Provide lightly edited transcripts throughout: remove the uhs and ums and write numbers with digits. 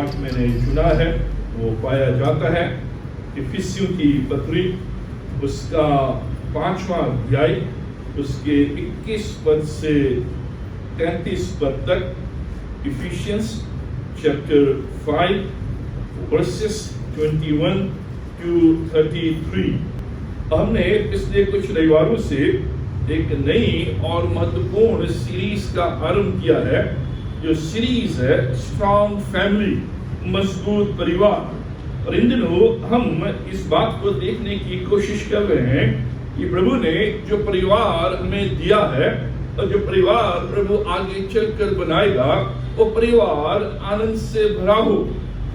पाठ मैंने चुना है वो पाया जाता है इफिसियों की पत्री उसका 5वां अध्याय उसके 21 पद से 33 पद तक। Efficiency chapter 5 versus 21 to 33। हमने पिछले कुछ रविवारों से एक नई और महत्वपूर्ण सीरीज का आरंभ किया है, जो सीरीज है स्ट्रॉन्ग फैमिली, मजबूत परिवार। और इन दिनों हम इस बात को देखने की कोशिश कर रहे हैं कि प्रभु ने जो परिवार हमें दिया है और जो परिवार प्रभु आगे चलकर बनाएगा, वो परिवार आनंद से भरा हो,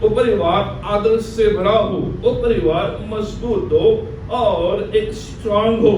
वो परिवार आदर से भरा हो, वो परिवार मजबूत हो और एक स्ट्रांग हो।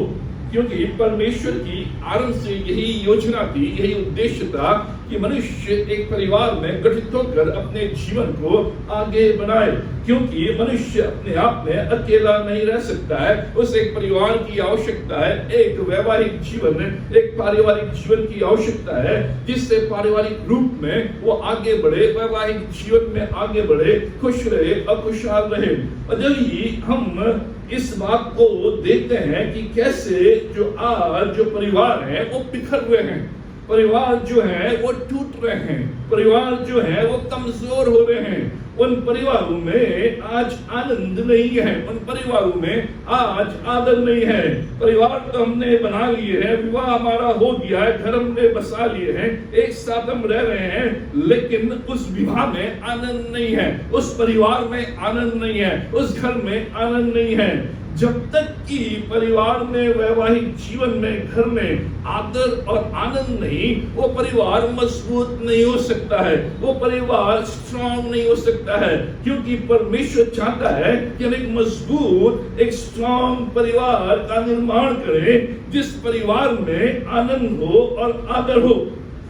क्योंकि परमेश्वर की आरंभ से यही योजना थी, यही उद्देश्य था कि मनुष्य एक परिवार में गठित होकर अपने जीवन को आगे बढ़ाए। क्योंकि मनुष्य अपने आप में अकेला नहीं रह सकता है, उसे एक परिवार की आवश्यकता है, एक वैवाहिक जीवन, एक पारिवारिक जीवन की आवश्यकता है, जिससे पारिवारिक रूप में वो आगे बढ़े, वैवाहिक जीवन में आगे बढ़े, खुश रहे और खुशहाल रहे। और जब ही हम इस बात को देखते हैं कि कैसे जो आज जो परिवार है वो बिखर रहे हैं, परिवार जो है वो टूट रहे हैं, परिवार जो है वो कमजोर हो रहे हैं, उन परिवारों में आज आनंद नहीं है, उन परिवारों में आज आदर नहीं है। परिवार तो हमने बना लिए है, विवाह हमारा हो गया है, घर हमने बसा लिए हैं, एक साथ हम रह रहे हैं, लेकिन उस विवाह में आनंद नहीं है, उस परिवार में आनंद नहीं है, उस घर में आनंद नहीं है। जब तक कि परिवार में, वैवाहिक जीवन में, घर में आदर और आनंद नहीं, वो परिवार मजबूत नहीं हो सकता है, वो परिवार स्ट्रांग नहीं हो सकता है। क्योंकि परमेश्वर चाहता है कि हम एक मजबूत, एक स्ट्रांग परिवार का निर्माण करें, जिस परिवार में आनंद हो और आदर हो।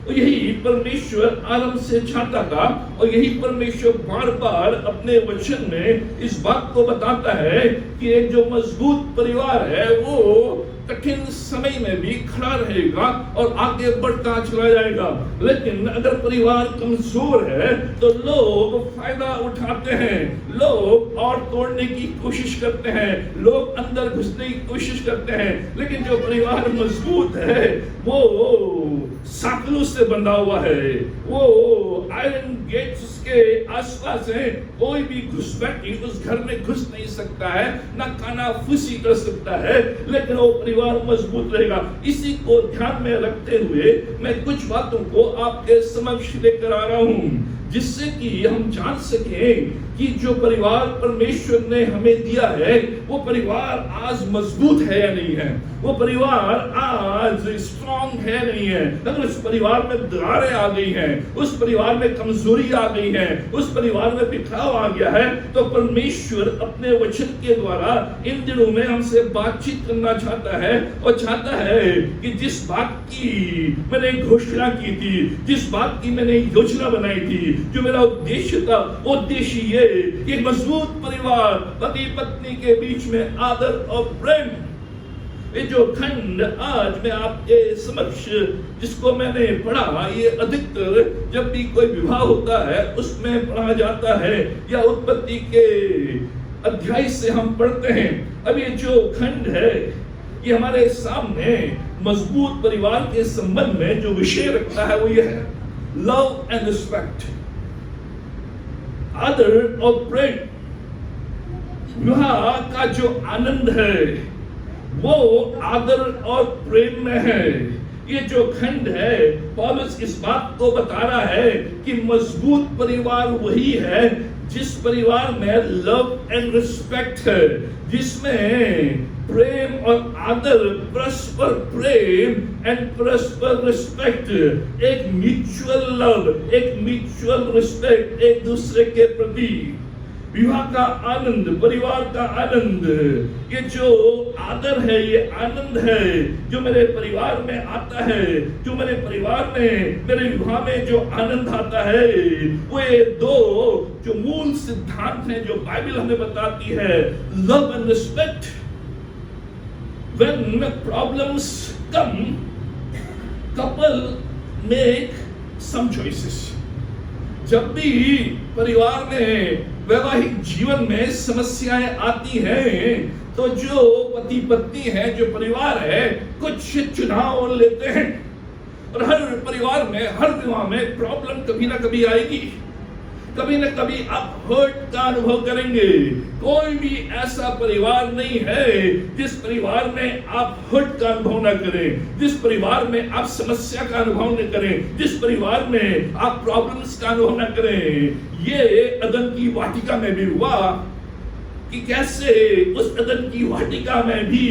यही परमेश्वर आरंभ से चाहता था और यही परमेश्वर बार बार अपने वचन में इस बात को बताता है कि एक जो मजबूत परिवार है वो कठिन समय में भी खड़ा रहेगा और आगे बढ़ता चला जाएगा। लेकिन अगर परिवार कमजोर है तो लोग फायदा उठाते हैं, लोग और तोड़ने की कोशिश करते हैं, लोग अंदर घुसने की कोशिश करते हैं। लेकिन जो परिवार मजबूत है वो साकलों से बंधा हुआ है, वो आयरन गेट्स के आसपास है, कोई भी घुसपैठी उस घर में घुस नहीं सकता है, ना कानाफूसी कर सकता है, लेकिन वो परिवार मजबूत रहेगा। इसी को ध्यान में रखते हुए मैं कुछ बातों को आपके समक्ष लेकर आ रहा हूं, जिससे कि हम जान सकें कि जो परिवार परमेश्वर ने हमें दिया है वो परिवार आज मजबूत है या नहीं है, वो परिवार आज स्ट्रांग है नहीं है। अगर उस परिवार में दरारें आ गई हैं, उस परिवार में कमजोरी आ गई है, उस परिवार में बिखराव आ गया है, तो परमेश्वर अपने वचन के द्वारा इन दिनों में हमसे बातचीत करना चाहता है और चाहता है कि जिस बात की मैंने घोषणा की थी, जिस बात की मैंने योजना बनाई थी, जो मेरा उद्देश्य था, वो उद्देश्य ये कि एक मजबूत परिवार, पति पत्नी के बीच में आदर और प्रेम। ये जो खंड आज मैं आपके समक्ष जिसको मैंने पढ़ा, ये अधिकतर जब भी कोई विवाह होता है उसमें पढ़ा जाता है या उत्पत्ति के अध्याय से हम पढ़ते हैं। अब ये जो खंड है ये हमारे सामने मजबूत परिवार के संबंध में जो विषय रखता है वो ये है, लव एंड रिस्पेक्ट, आदर और प्रेम। विवाह का जो आनंद है वो आदर और प्रेम में है। ये जो खंड है पौलुस इस बात को बता रहा है कि मजबूत परिवार वही है जिस परिवार में लव एंड रिस्पेक्ट है, जिसमें प्रेम और आदर, परस्पर प्रेम एंड परस्पर रिस्पेक्ट, एक म्यूचुअल लव, एक म्यूचुअल रिस्पेक्ट एक दूसरे के प्रति। विवाह का आनंद, परिवार का आनंद, ये जो आदर है, ये आनंद है जो मेरे परिवार में आता है, जो मेरे परिवार में, मेरे विवाह में जो आनंद आता है, वो ये दो जो मूल सिद्धांत हैं जो बाइबल हमें बताती है, love and respect. When problems come, couple make some choices. जब भी परिवार में वैवाहिक जीवन में समस्याएं आती हैं, तो जो पति पत्नी है, जो परिवार है, कुछ चुनाव लेते हैं और हर परिवार में, हर विवाह में प्रॉब्लम कभी ना कभी आएगी। कभी न कभी आप हर्ट का अनुभव करेंगे। कोई भी ऐसा परिवार नहीं है जिस परिवार में आप हर्ट का अनुभव न करें, जिस परिवार में आप समस्या का अनुभव न करें, जिस परिवार में आप प्रॉब्लम्स का अनुभव न करें। ये अदन की वाटिका में भी हुआ कि कैसे उस अदन की वाटिका में भी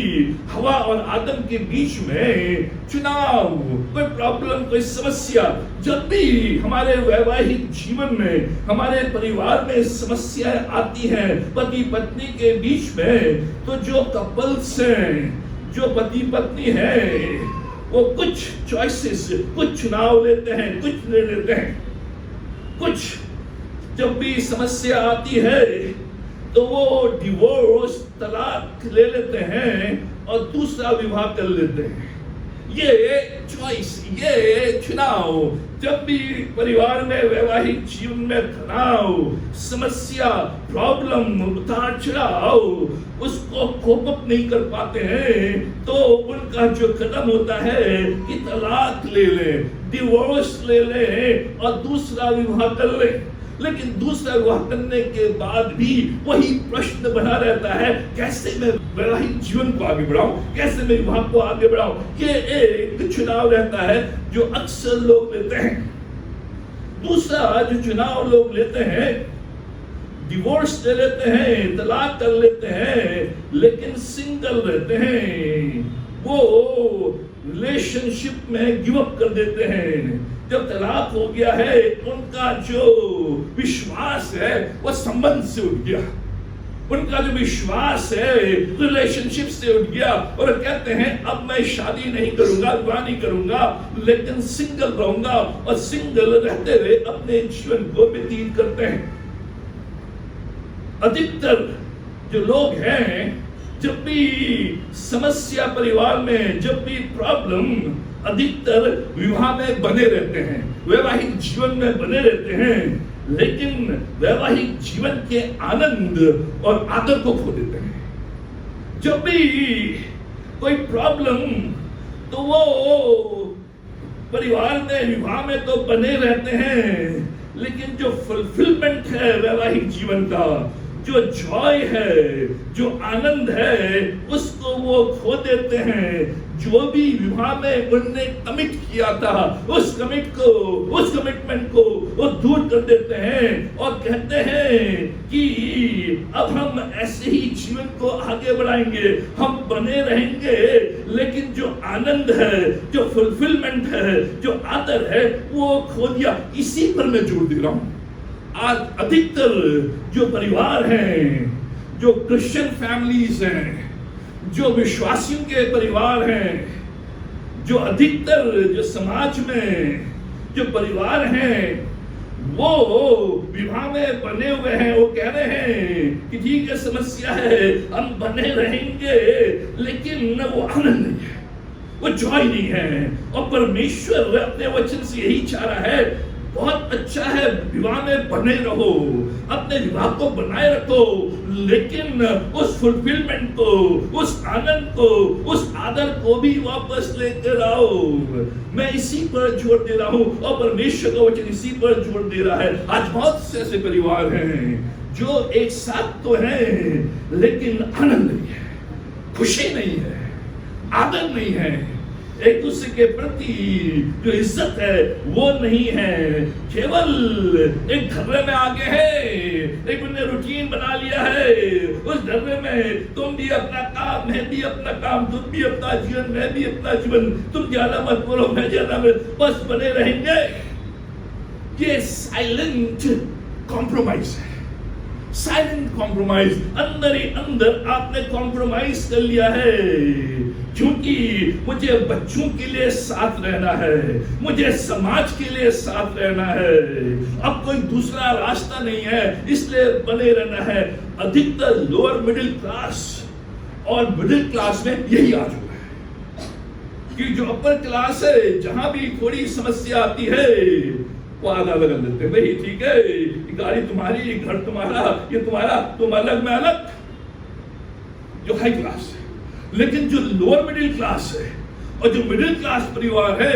हवा और आदम के बीच में चुनाव, कोई प्रॉब्लम, कोई समस्या, जब भी हमारे वैवाहिक जीवन में, हमारे परिवार में समस्याएं आती हैं पति पत्नी के बीच में, तो जो कपल्स हैं, जो पति पत्नी हैं, वो कुछ चॉइसेस, कुछ चुनाव लेते हैं, कुछ ले लेते हैं। कुछ जब भी समस्या आती है तो वो डिवोर्स, तलाक ले लेते हैं और दूसरा विवाह कर लेते हैं। ये चॉइस, ये चुनाव, जब भी परिवार में, वैवाहिक जीवन में तनाव, समस्या, प्रॉब्लम, उतार चढ़ाव, उसको कोप अप नहीं कर पाते हैं, तो उनका जो कदम होता है कि तलाक ले लें, डिवोर्स ले लें और दूसरा विवाह कर लें। लेकिन दूसरा विवाह करने के बाद भी वही प्रश्न बना रहता है, कैसे मैं वैवाहिक जीवन को आगे बढ़ाऊं, कैसे मैं विवाह को आगे बढ़ाऊं। ये एक चुनाव रहता है जो अक्सर लोग लेते हैं। दूसरा जो चुनाव लोग लेते हैं, डिवोर्स ले लेते हैं, तलाक कर लेते हैं, लेकिन सिंगल रहते हैं। वो रिलेशनशिप में गिव अप कर देते हैं। जब तलाक हो गया है, उनका जो विश्वास है वो संबंध से उठ गया, उनका जो विश्वास है रिलेशनशिप से उठ गया, और कहते हैं अब मैं शादी नहीं करूंगा, विवाह नहीं करूंगा, लेकिन सिंगल रहूंगा, और सिंगल रहते हुए अपने जीवन को व्यतीत करते हैं। अधिकतर जो लोग हैं, जब भी समस्या परिवार में, जब भी प्रॉब्लम, अधिकतर विवाह में बने रहते हैं, वैवाहिक जीवन में बने रहते हैं, लेकिन वैवाहिक जीवन के आनंद और आदर को खो देते हैं। जब भी कोई प्रॉब्लम, तो वो परिवार में, विवाह में तो बने रहते हैं, लेकिन जो फुलफिलमेंट है वैवाहिक जीवन का, जो जॉय है, जो आनंद है, उसको वो खो देते हैं। जो भी विवाह में उन्होंने कमिट किया था, उस कमिटमेंट को वो दूर कर देते हैं और कहते हैं कि अब हम ऐसे ही जीवन को आगे बढ़ाएंगे, हम बने रहेंगे, लेकिन जो आनंद है, जो फुलफिलमेंट है, जो आदर है, वो खो दिया। इसी पर मैं जोर दे रहा हूं। आज अधिकतर जो परिवार हैं, जो क्रिश्चियन फैमिलीज हैं, जो विश्वासियों के परिवार हैं, जो अधिकतर जो समाज में जो परिवार हैं, वो विवाह में बने हुए हैं। वो कह रहे हैं कि ठीक है, समस्या है, हम बने रहेंगे, लेकिन वो आनंद नहीं है, वो जॉय नहीं है। और परमेश्वर अपने वचन से यही चाह रहा है, बहुत अच्छा है, विवाह में बने रहो, अपने विवाह को बनाए रखो, लेकिन उस फुलफिलमेंट को, उस आनंद को, उस आदर को भी वापस लेकर आओ। मैं इसी पर जोर दे रहा हूं और परमेश्वर का वचन इसी पर जोर दे रहा है। आज बहुत से ऐसे परिवार हैं जो एक साथ तो हैं, लेकिन आनंद नहीं है, खुशी नहीं है, आदर नहीं है, एक दूसरे के प्रति जो इज्जत है वो नहीं है। केवल एक ढर्रे में आगे है, एक उन्हें रूटीन बना लिया है। उस ढर्रे में तुम भी अपना काम, मैं भी अपना काम, तुम भी अपना जीवन, मैं भी अपना जीवन, तुम ज्यादा मत बोलो, मैं ज्यादा मत, बस बने रहेंगे। ये साइलेंट कॉम्प्रोमाइज है, साइलेंट कॉम्प्रोमाइज। अंदर ही अंदर आपने कॉम्प्रोमाइज कर लिया है, क्योंकि मुझे बच्चों के लिए साथ रहना है, मुझे समाज के लिए साथ रहना है, अब कोई दूसरा रास्ता नहीं है, इसलिए बने रहना है। अधिकतर लोअर मिडिल क्लास और मिडिल क्लास में यही आ चुका है कि जो अपर क्लास है, जहां भी थोड़ी समस्या आती है, वो आधा आधा कर लेते हैं, भाई ठीक है, गाड़ी तुम्हारी, घर तुम्हारा, ये तुम्हारा, तुम अलग मैं अलग, जो हाई क्लास है। लेकिन जो लोअर मिडिल क्लास है और जो मिडिल क्लास परिवार है,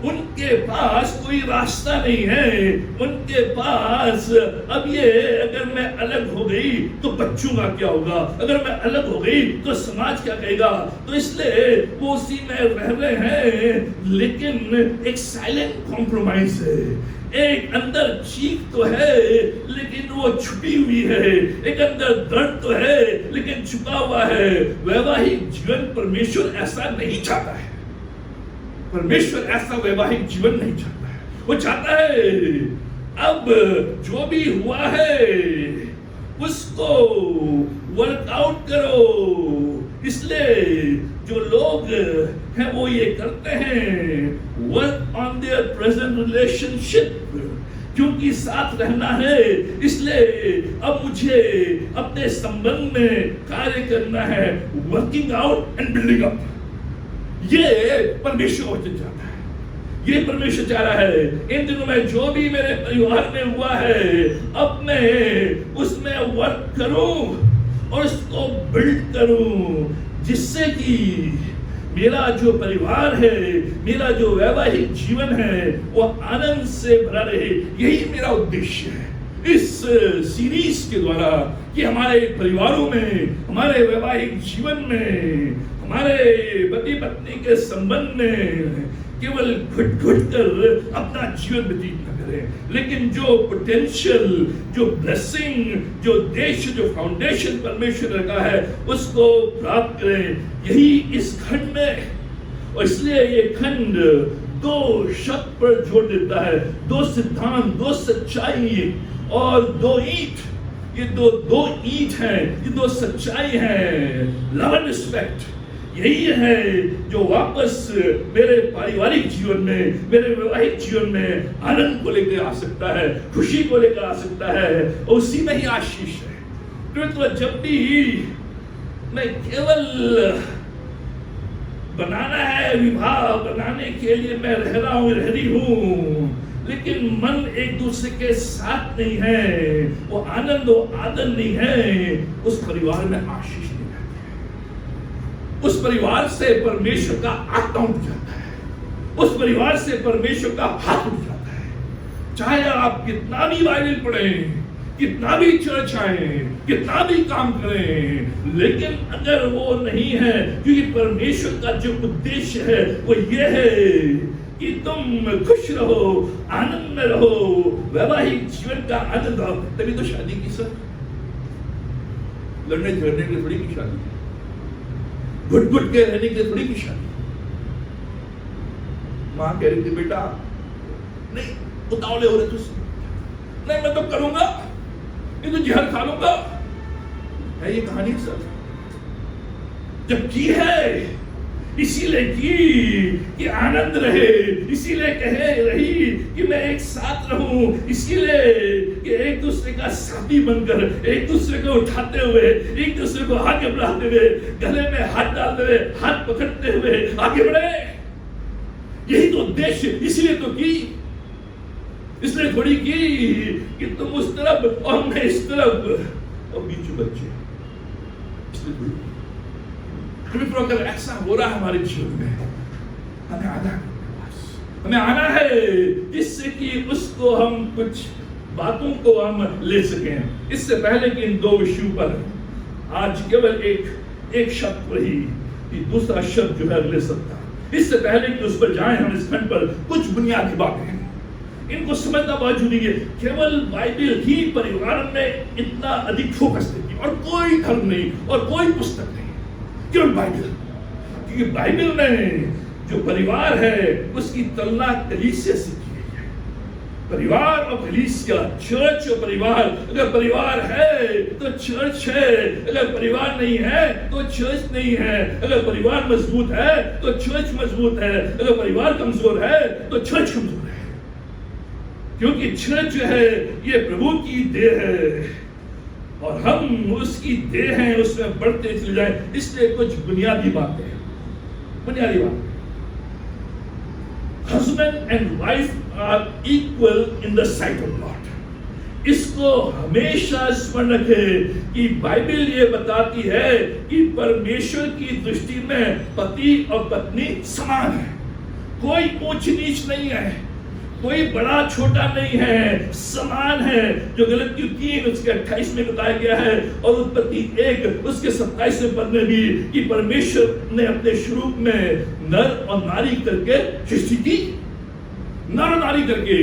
उनके पास कोई रास्ता नहीं है। उनके पास अब ये, अगर मैं अलग हो गई तो बच्चों का क्या होगा, अगर मैं अलग हो गई तो समाज क्या कहेगा, तो इसलिए वो उसी में रह रहे हैं। लेकिन एक साइलेंट कॉम्प्रोमाइज है, एक अंदर चीख तो है लेकिन वो छुपी हुई है, एक अंदर दर्द तो है लेकिन छुपा हुआ है। वैवाहिक जीवन परमेश्वर ऐसा नहीं चाहता है। परमेश्वर ऐसा वैवाहिक जीवन नहीं चाहता है। वो चाहता है अब जो भी हुआ है उसको वर्कआउट करो। इसलिए जो लोग हैं वो ये करते हैं, work on their present relationship, क्योंकि साथ रहना है इसलिए अब मुझे अपने संबंध में कार्य करना है, working out and building up. ये परमेश्वर वचन चाहता है, ये परमेश्वर चाह रहा है। इन दिनों में जो भी मेरे परिवार में हुआ है, अब मैं उसमें वर्क करूं और उसको बिल्ड करूं, जिससे कि मेरा जो परिवार है, मेरा जो वैवाहिक जीवन है, वो आनंद से भरा रहे। यही मेरा उद्देश्य है इस सीरीज के द्वारा, कि हमारे परिवारों में, हमारे वैवाहिक जीवन में, हमारे पति पत्नी के संबंध में केवल घुट घुट कर अपना जीवन व्यतीत न करें, लेकिन जो पोटेंशियल, जो ब्लेसिंग, जो देश, जो फाउंडेशन परमेश्वर रखा है, उसको प्राप्त करें। यही इस खंड में, और इसलिए ये खंड दो शब्द पर जोर देता है, दो सिद्धांत, दो सच्चाई और दो ईंट। ये दो ईंट हैं, ये दो सच्चाई हैं, लव एंड रिस्पेक्ट। यही है जो वापस मेरे पारिवारिक जीवन में, मेरे वैवाहिक जीवन में आनंद को लेकर आ सकता है, खुशी को लेकर आ सकता है, और उसी में ही आशीष है। तो जब भी मैं केवल बनाना है, विवाह बनाने के लिए मैं रह रहा हूं, रह रही हूं, लेकिन मन एक दूसरे के साथ नहीं है, वो आनंद और आदर नहीं है, उस परिवार में आशीष नहीं रहती है। उस परिवार से परमेश्वर का आत्मा उठ जाता है, उस परिवार से परमेश्वर का हाथ उठ जाता है। चाहे आप कितना भी बाइबल पढ़ें, कितना भी चर्च आए, कितना भी काम करें, लेकिन अगर वो नहीं है, क्योंकि परमेश्वर का जो उद्देश्य है वो ये है कि तुम खुश रहो, आनंद में रहो, वैवाहिक जीवन का आनंद रहो। तभी तो शादी की सर, लड़ने झगड़ने के लिए थोड़ी की शादी, घुट घुट के रहने के लिए थोड़ी की शादी। मां कह रही थी बेटा नहीं, उतावले हो रहे तुझसे, नहीं मैं तो करूंगा, ये तो जहर खा लूंगा। है ये कहानी सर? जब की है इसीलिए की कि आनंद रहे, इसीलिए कहे रही कि मैं एक साथ रहूं, इसीलिए कि एक दूसरे का साथी बनकर, एक दूसरे को उठाते हुए, एक दूसरे को आगे बढ़ाते हुए, गले में हाथ डालते हुए, हाथ पकड़ते हुए आगे बढ़े। यही तो उद्देश्य, इसीलिए तो की, इसलिए थोड़ी की कि तुम उस तरफ और मैं इस तरफ और बीच में बच्चे। इसलिए थोड़ी अगर ऐसा हो रहा है हमारे जीवन में, हमें आना है, हमें आना है जिससे कि उसको हम कुछ बातों को हम ले सकें। इससे पहले कि इन दो विषयों पर आज केवल एक शब्द पर ही दूसरा शब्द जो है ले सकता, इससे पहले कि उस पर जाएं, हम इस खंड पर कुछ बुनियादी बातें इनको समझना बहुत जरूरी है। केवल बाइबल ही परिवार में इतना अधिक फोकस देती है, और कोई धर्म नहीं और कोई पुस्तक नहीं, केवल बाइबल। क्योंकि बाइबल में जो परिवार है उसकी तुलना कलीसिया से की गई है। परिवार और कलीसिया, चर्च और परिवार। अगर परिवार है तो चर्च है, अगर परिवार नहीं है तो चर्च नहीं है। अगर परिवार मजबूत है तो चर्च मजबूत है, अगर परिवार कमजोर है तो चर्च कमजोर है। क्योंकि चर्च जो है ये प्रभु की देह है और हम उसकी देह हैं, उसमें बढ़ते चले जाए। इसलिए कुछ बुनियादी बातें, बुनियादी बातें। Husband and wife are equal in the sight of God. इसको हमेशा स्मरण रखें कि बाइबल ये बताती है कि परमेश्वर की दृष्टि में पति और पत्नी समान है, कोई ऊंच नीच नहीं है, कोई बड़ा छोटा नहीं है, समान है। जो गलतियां 3 उसके 28 में बताया गया है और उत्पत्ति 1 उसके 27वें पद में भी कि परमेश्वर ने अपने स्वरूप में नर और नारी करके सृष्टि की। नर और नारी करके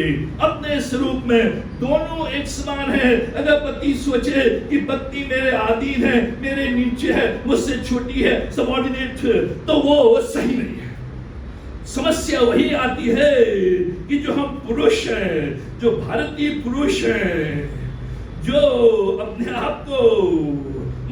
अपने स्वरूप में दोनों एक समान है। अगर पति सोचे कि पत्नी मेरे अधीन है, मेरे नीचे है, मुझसे छोटी है, सबऑर्डिनेट, तो वो सही नहीं है। समस्या वही आती है कि जो हम पुरुष हैं, जो भारतीय पुरुष हैं, जो अपने आप को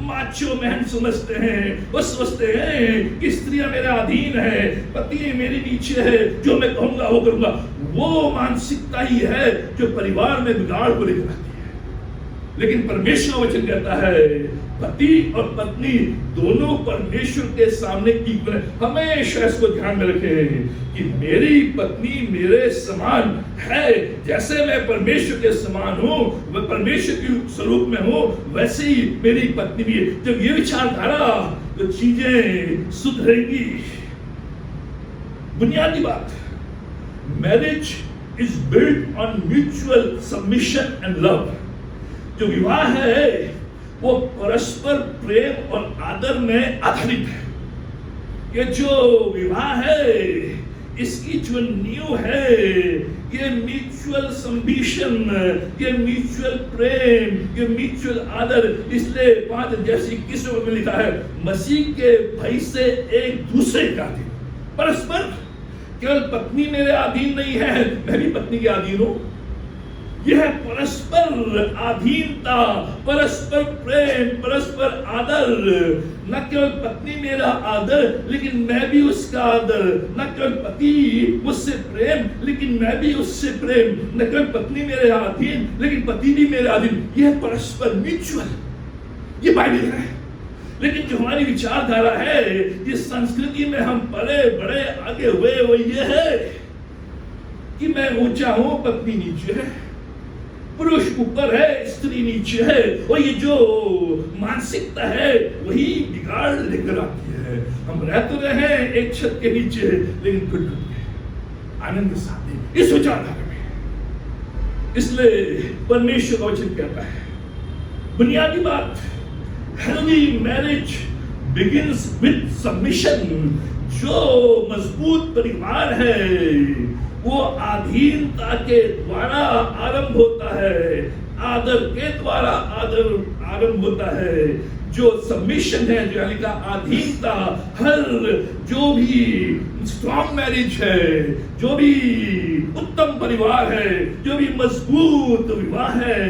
माचो मैन समझते हैं, वो समझते हैं कि स्त्रियां मेरे अधीन है, पति मेरे नीचे है, जो मैं कहूंगा वो करूंगा। वो मानसिकता ही है जो परिवार में बिगाड़ को लेकर आती है। लेकिन परमेश्वर वचन कहता है पति और पत्नी दोनों परमेश्वर के सामने इक्वल है। हमेशा इसको ध्यान में रखें कि मेरी पत्नी मेरे समान है। जैसे मैं परमेश्वर के समान हूं, वह परमेश्वर के स्वरूप में हूं, वैसे ही मेरी पत्नी भी है। जब ये विचारधारा तो चीजें सुधरेंगी। बुनियादी बात, marriage is built on mutual submission and love. जो विवाह है वो परस्पर प्रेम और आदर में आधारित है। ये जो विवाह है इसकी जो नींव है ये म्यूचुअल सबमिशन, ये म्यूचुअल प्रेम, ये म्यूचुअल आदर। इसलिए 5:21 में लिखा है मसीह के भय से एक दूसरे का अधीन। परस्पर, केवल पत्नी मेरे अधीन नहीं है, मैं भी पत्नी के अधीन हूं। यह परस्पर अधीनता, परस्पर प्रेम, परस्पर आदर। न केवल पत्नी मेरा आदर लेकिन मैं भी उसका आदर। न केवल पति मुझसे प्रेम लेकिन मैं भी उससे प्रेम। न केवल पत्नी मेरे अधीन लेकिन पति भी मेरे अधीन। यह परस्पर म्यूचुअल, ये बाइबल है। लेकिन जो हमारी विचारधारा है, जिस संस्कृति में हम पले बड़े आगे हुए, वो ये है कि मैं ऊंचा हूं, पत्नी नीचे है, पुरुष ऊपर है, स्त्री नीचे है। और ये जो मानसिकता है वही बिगाड़ लेकर आती है। हम रह तो रहे हैं एक छत के नीचे लेकिन फिर आनंद के साथ नहीं इस विचारधारा में। इसलिए परमेश्वर का वचन कहता है बुनियादी बात, healthy marriage begins with submission. जो मजबूत परिवार है वो अधीनता के द्वारा आरंभ होता है, आदर के द्वारा आरंभ होता है। जो सबमिशन है, जो यानी का अधीनता, हर जो भी स्ट्रॉन्ग मैरिज है, जो भी उत्तम परिवार है, जो भी मजबूत विवाह है,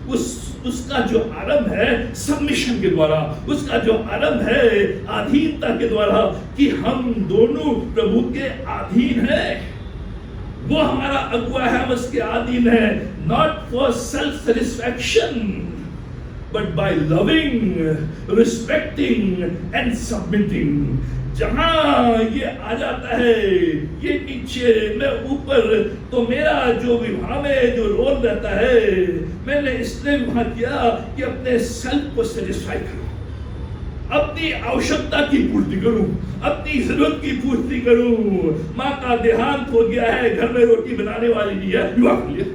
उसका जो आरंभ है सबमिशन के द्वारा, उसका जो आरंभ है अधीनता के द्वारा कि हम दोनों प्रभु के अधीन हैं। वो हमारा अगुआ है, हम उसके अधीन है। Not for self satisfaction but by loving, respecting and submitting. जहां ये आ जाता है ये नीचे, मैं ऊपर, तो मेरा जो विवाह में जो रोल रहता है, मैंने इसलिए विवाह किया कि अपने सेल्फ को सेटिस्फाई करूं, अपनी आवश्यकता की पूर्ति करूं, अपनी जरूरत की पूर्ति करूं। माँ का देहांत हो गया है, घर में रोटी बनाने वाली नहीं है, विवाह कर लिया।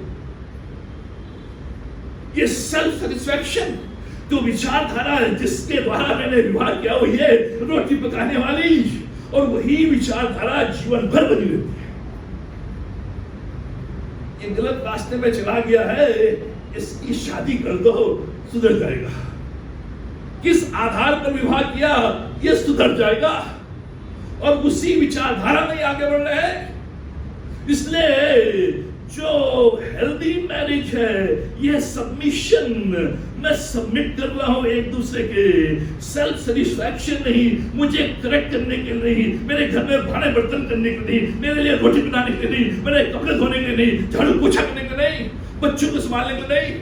ये सेल्फ सेटिस्फैक्शन जो विचारधारा है जिसके द्वारा मैंने विवाह किया, वो ये रोटी पकाने वाली, और वही विचारधारा जीवन भर बनी रहती है। ये गलत रास्ते में चला गया है, इसकी शादी कर दो, सुधर जाएगा। किस आधार पर विवाह किया, ये सुधर जाएगा। और उसी विचारधारा में आगे बढ़ रहे हैं। इसलिए जो हेल्दी मैरिज है ये सबमिशन, मैं सबमिट कर रहा हूं एक दूसरे के। सेल्फ सेटिस्फैक्शन नहीं, मुझे करेक्ट करने के लिए नहीं, मेरे घर में भाड़े बर्तन करने के लिए नहीं, मेरे लिए रोटी बनाने के लिए नहीं, मेरे कपड़े धोने के लिए नहीं, झाड़ू पोछा करने के लिए नहीं, बच्चों को संभालने के लिए नहीं।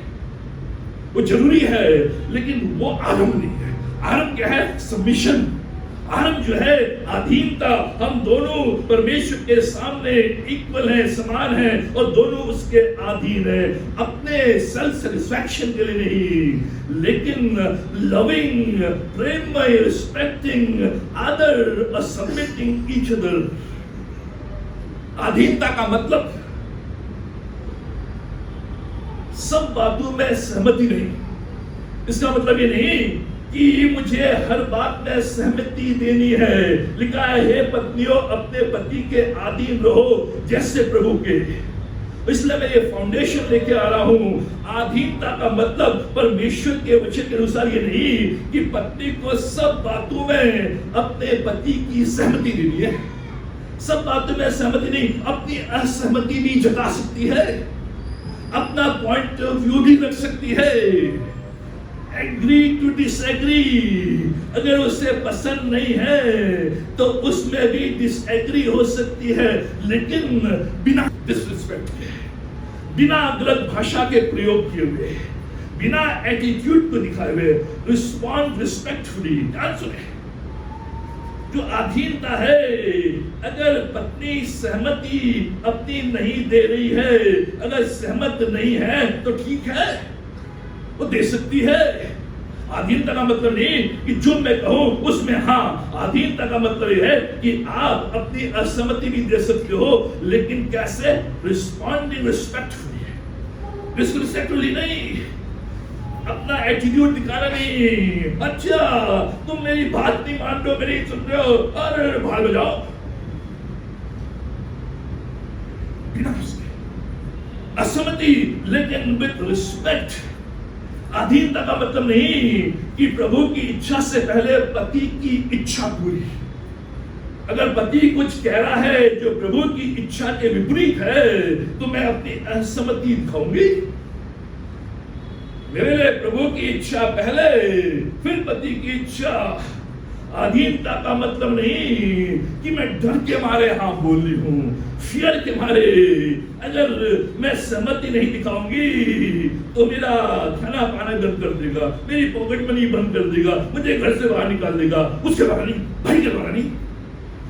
वो जरूरी है लेकिन वो आरंभ नहीं है। आरंभ क्या है? सबमिशन। हम जो है अधीनता, हम दोनों परमेश्वर के सामने इक्वल हैं, समान हैं और दोनों उसके अधीन हैं, अपने सेल्फ सेटिस्फैक्शन के लिए नहीं, लेकिन लविंग, प्रेममय, रिस्पेक्टिंग अदर और सबमिटिंग ईच अदर। अधीनता का मतलब सब बातों में सहमति नहीं। इसका मतलब ये नहीं कि मुझे हर बात में सहमति देनी है। लिखा है, हे पत्नियों अपने पति के अधीन रहो जैसे प्रभु के। इसलिए मैं ये फाउंडेशन लेके आ रहा हूं। अधीनता का मतलब परमेश्वर के वचन के अनुसार ये नहीं कि पत्नी को सब बातों में अपने पति की सहमति देनी है। सब बातों में सहमति नहीं, अपनी असहमति भी जता सकती है, अपना पॉइंट ऑफ व्यू भी रख सकती है। एग्री टू डिसएग्री, अगर उसे पसंद नहीं है तो उसमें भी डिसएग्री हो सकती है, लेकिन बिना डिसरिस्पेक्ट के, बिना गलत भाषा के प्रयोग किए हुए, बिना एटीट्यूड को दिखाए हुए, रिस्पॉन्ड रिस्पेक्टफुली। ध्यान सुने, जो अधीनता है, अगर पत्नी सहमति अपनी नहीं दे रही है, अगर सहमत नहीं है तो ठीक है, वो दे सकती है। अधीनता का मतलब नहीं कि जो मैं कहूं उसमें हाँ। अधीनता का मतलब यह है कि आप अपनी असहमति भी दे सकते हो, लेकिन कैसे? रिस्पॉन्डिंग रिस्पेक्टफुली, डिसरिस्पेक्टफुली नहीं, अपना एटीट्यूड दिखाना नहीं। अच्छा तुम मेरी बात नहीं मान रहे हो, मेरी सुन रहे हो, अरे भाग बजाओ, बिना उसके असहमति, लेकिन विद रिस्पेक्ट। अधीनता का मतलब नहीं कि प्रभु की इच्छा से पहले पति की इच्छा पूरी। अगर पति कुछ कह रहा है जो प्रभु की इच्छा के विपरीत है तो मैं अपनी असहमति दिखाऊंगी। मेरे लिए प्रभु की इच्छा पहले, फिर पति की इच्छा। अधीनता का मतलब नहीं कि मैं डर के मारे हाँ बोल रही हूं, फियर के मारे। अगर मैं सहमति नहीं दिखाऊंगी तो मेरा खाना पाना बंद कर देगा, मेरी पॉकेट मनी बंद कर देगा, मुझे घर से बाहर निकाल देगा। उसके द्वारा नहीं, भाई के द्वारा नहीं,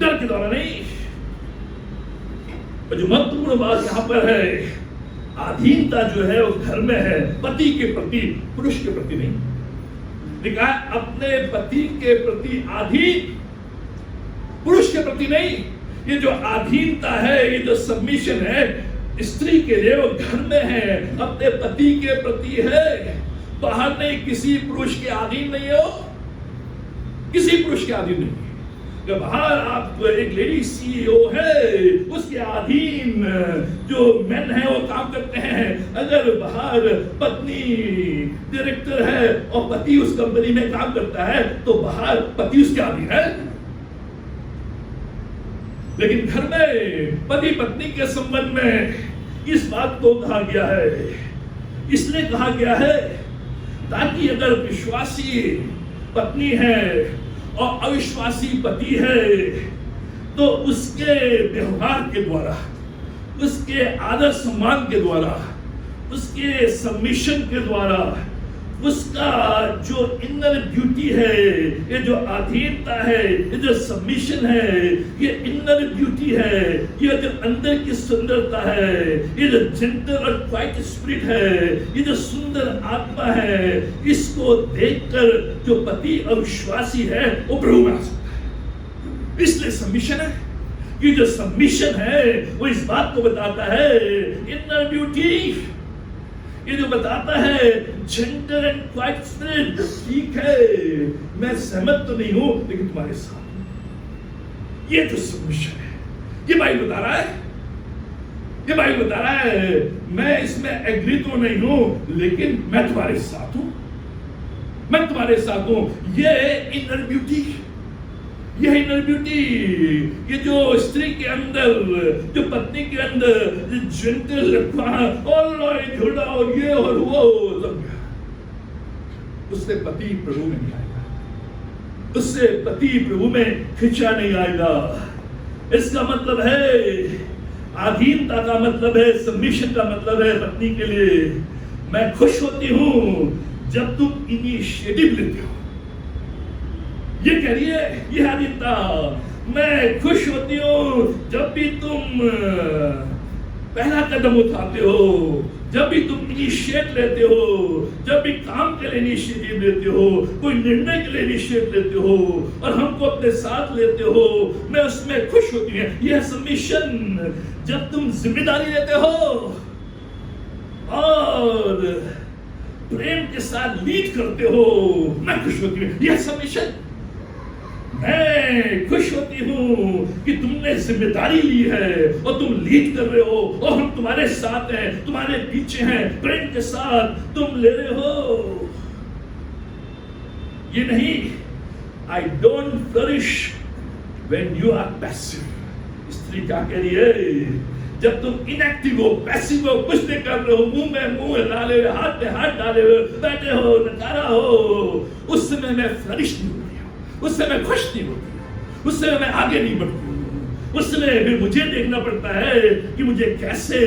डर के द्वारा नहीं। जो महत्वपूर्ण बात यहाँ पर है, अधीनता जो है वो घर में है, पति के प्रति, पुरुष के प्रति नहीं। लिखा है अपने पति के प्रति अधीन, पुरुष के प्रति नहीं। ये जो अधीनता है, ये जो सबमिशन है, स्त्री के लिए वो घर में है, अपने पति के प्रति है, बाहर नहीं। किसी पुरुष के अधीन नहीं हो, किसी पुरुष के अधीन नहीं। जब बाहर आप एक लेडी सीईओ है, उसके अधीन जो मेन है वो काम करते हैं। अगर बाहर पत्नी डायरेक्टर है और पति उस कंपनी में काम करता है तो बाहर पति उसके अधीन है, लेकिन घर में पति पत्नी के संबंध में इस बात को कहा गया है। इसलिए कहा गया है ताकि अगर विश्वासी पत्नी है और अविश्वासी पति है तो उसके व्यवहार के द्वारा, उसके आदर सम्मान के द्वारा, उसके सबमिशन के द्वारा, उसका जो इनर ब्यूटी है, ये जो अधीनता है, ये जो सबमिशन है, ये इनर ब्यूटी है, ये जो अंदर की सुंदरता है, ये जो जेंटल और क्वाइट स्पिरिट है, ये जो सुंदर आत्मा है, इसको देखकर जो पति अविश्वासी है वो प्रभु में आ सकता है। इसलिए सबमिशन है। ये जो सबमिशन है वो इस बात को बताता है, इनर ब्यूटी, ये जो बताता है जेंटल एंड क्वाइट स्पिरिट। ठीक है, मैं सहमत तो नहीं हूं लेकिन तुम्हारे साथ। ये जो सबमिशन है, ये बाइबल बता रहा है, ये बाइबल बता रहा है मैं इसमें एग्री तो नहीं हूं लेकिन मैं तुम्हारे साथ हूं, मैं तुम्हारे साथ हूं। ये इनर ब्यूटी, यह इनर ब्यूटी, ये जो स्त्री के अंदर, जो पत्नी के अंदर जेंटल और झूठा और ये और वो, उससे पति प्रभु में नहीं आएगा, उससे पति प्रभु में खिंचा नहीं आएगा। इसका मतलब है अधीनता का मतलब है, सबमिशन का मतलब है पत्नी के लिए मैं खुश होती हूं जब तुम इनिशिएटिव लेते हो, ये कह रही है ये आदित्य, मैं खुश होती हूँ जब भी तुम पहला कदम उठाते हो, जब भी तुम इनिशिएट लेते हो, जब भी काम के लिए इनिशिएटिव लेते हो, कोई निर्णय के लिए इनिशिएट लेते हो और हमको अपने साथ लेते हो, मैं उसमें खुश होती हूँ। यह सबमिशन, जब तुम जिम्मेदारी लेते हो और प्रेम के साथ लीड करते हो, मैं खुश होती हूँ। यह सबमिशन, मैं खुश होती हूँ कि तुमने जिम्मेदारी ली है और तुम लीड कर रहे हो और हम तुम्हारे साथ हैं, तुम्हारे पीछे हैं, प्रेम के साथ तुम ले रहे हो। ये नहीं, I don't flourish when you are passive। स्त्री क्या कह रही है? जब तुम इनएक्टिव हो, पैसिव हो, कुछ नहीं कर रहे हो, मुंह में मुंह डाले हुए, हाथ में हाथ डाले हुए बैठे हो, नकारा हो, उस समय मैं फ्लरिश नहीं होती हूँ, उस समय खुश नहीं होती हूँ, उस समय मैं आगे नहीं बढ़ती हूँ। उस समय फिर मुझे देखना पड़ता है कि मुझे कैसे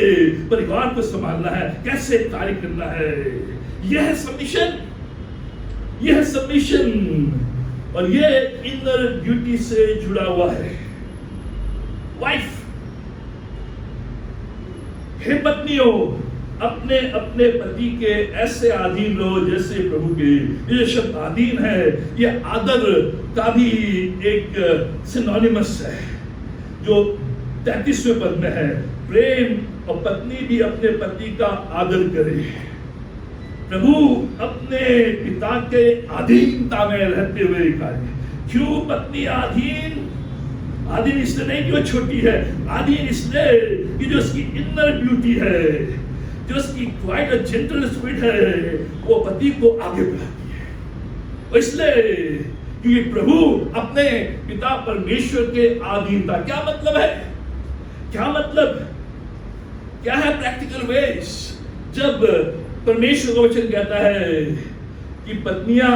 परिवार को संभालना है, कैसे कार्य करना है। यह है सबमिशन, यह है सबमिशन, और यह इनर ड्यूटी से जुड़ा हुआ है। वाइफ, हे पत्नियों, अपने अपने पति के ऐसे अधीन रहो जैसे प्रभु के। ये शब्द अधीन है, ये आदर का भी एक सिनोनिमस है जो 33वें पद में है। प्रेम और पत्नी भी अपने पति का आदर करे। प्रभु अपने पिता के अधीनता में रहते हुए कार्य। क्यों पत्नी अधीन? आधीन इसलिए नहीं कि वो छोटी है, आधीन इसलिए कि जो उसकी इनर ब्यूटी है, जो उसकी क्वाइट अ जेंटल स्पिरिट है, वो पति को आगे बढ़ाती है। इसलिए क्योंकि प्रभु अपने पिता परमेश्वर के अधीनता। क्या मतलब है? क्या मतलब? क्या है प्रैक्टिकल वेज? जब परमेश्वर का वचन कहता है कि पत्नियां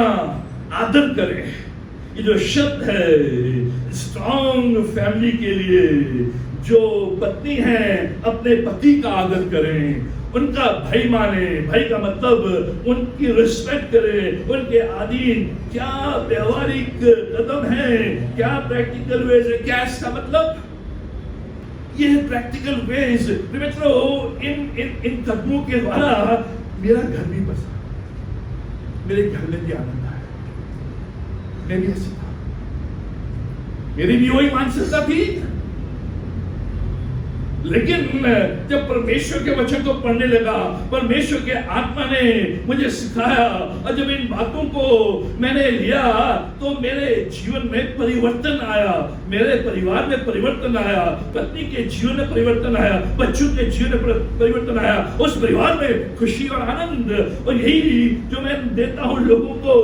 आदर करें, ये जो शब्द है स्ट्रॉन्ग फैमिली के लिए, जो पत्नी है अपने पति का आदर करें, उनका भाई माने। भाई का मतलब उनकी रिस्पेक्ट करें, उनके अधीन। क्या व्यवहारिक कदम है, क्या प्रैक्टिकल वेज है? क्या इसका मतलब? ये है प्रैक्टिकल वेज। मित्रों, इन कदमों के द्वारा मेरा घर भी बसा, मेरे घर में भी आनंद आया। मैं भी ऐसी था, मेरी भी वही मानसिकता थी। लेकिन जब परमेश्वर के वचन को पढ़ने लगा, परमेश्वर के आत्मा ने मुझे सिखाया, और जब इन बातों को मैंने लिया तो मेरे जीवन में परिवर्तन आया, मेरे परिवार में परिवर्तन आया, पत्नी के जीवन में परिवर्तन आया, बच्चों के जीवन में परिवर्तन आया, उस परिवार में खुशी और आनंद। और यही जो मैं देता हूँ लोगों को।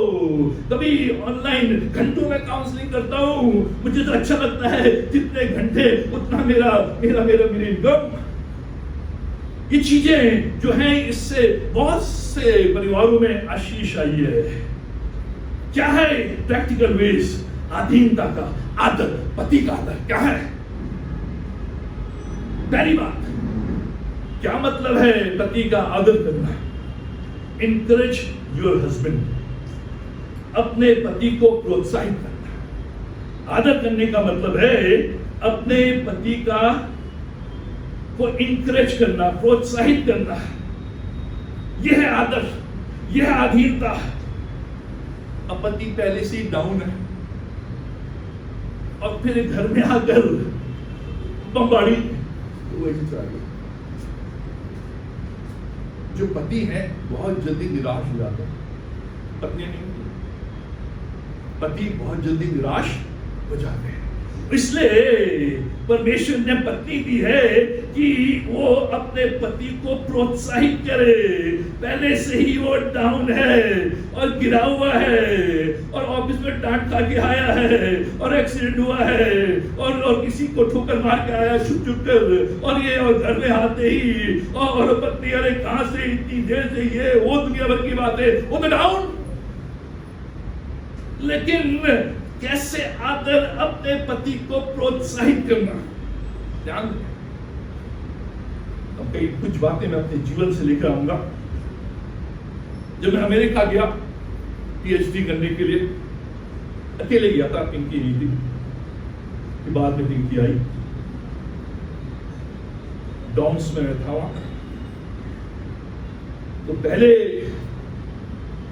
कभी ऑनलाइन घंटों में काउंसलिंग करता हूँ, मुझे तो अच्छा लगता है, जितने घंटे उतना मेरा इनकम। ये चीजें जो हैं, इससे बहुत से परिवारों में आशीष आई है। क्या है प्रैक्टिकल वेज? अधीनता का आदर, पति का आदर। क्या है? पहली बात, क्या मतलब है पति का आदर करना? इनकरेज योर हस्बैंड, अपने पति को प्रोत्साहित करना। आदर करने का मतलब है अपने पति को इनकरेज करना, प्रोत्साहित करना। यह है आदर, यह है अधीनता। अब पति पहले से ही डाउन है और फिर घर में आकर बमबाड़ी, जो पति है बहुत जल्दी निराश हो जाते हैं, पत्नी नहीं, पति बहुत जल्दी निराश हो जाते हैं। इसलिए परमेश्वर ने पत्नी दी है कि वो अपने पति को प्रोत्साहित करे। पहले से ही वो डाउन है और गिरा हुआ है और ऑफिस में डांट खा के आया है और एक्सीडेंट हुआ है और किसी को ठोकर मार के आया छुप कर, और घर में आते ही और पत्नी, अरे कहां से इतनी देर से, ये वो दुनिया भर की बातें, वो तो डाउन। लेकिन कैसे आदर अपने पति को प्रोत्साहित करना, ध्यान। अब कई कुछ बातें मैं अपने जीवन से लेकर आऊंगा। जब मैं अमेरिका गया पीएचडी करने के लिए, अकेले गया था, पिंकी नहीं थी। कि बाद में पिंकी आई, डॉम्स में था वहां। तो पहले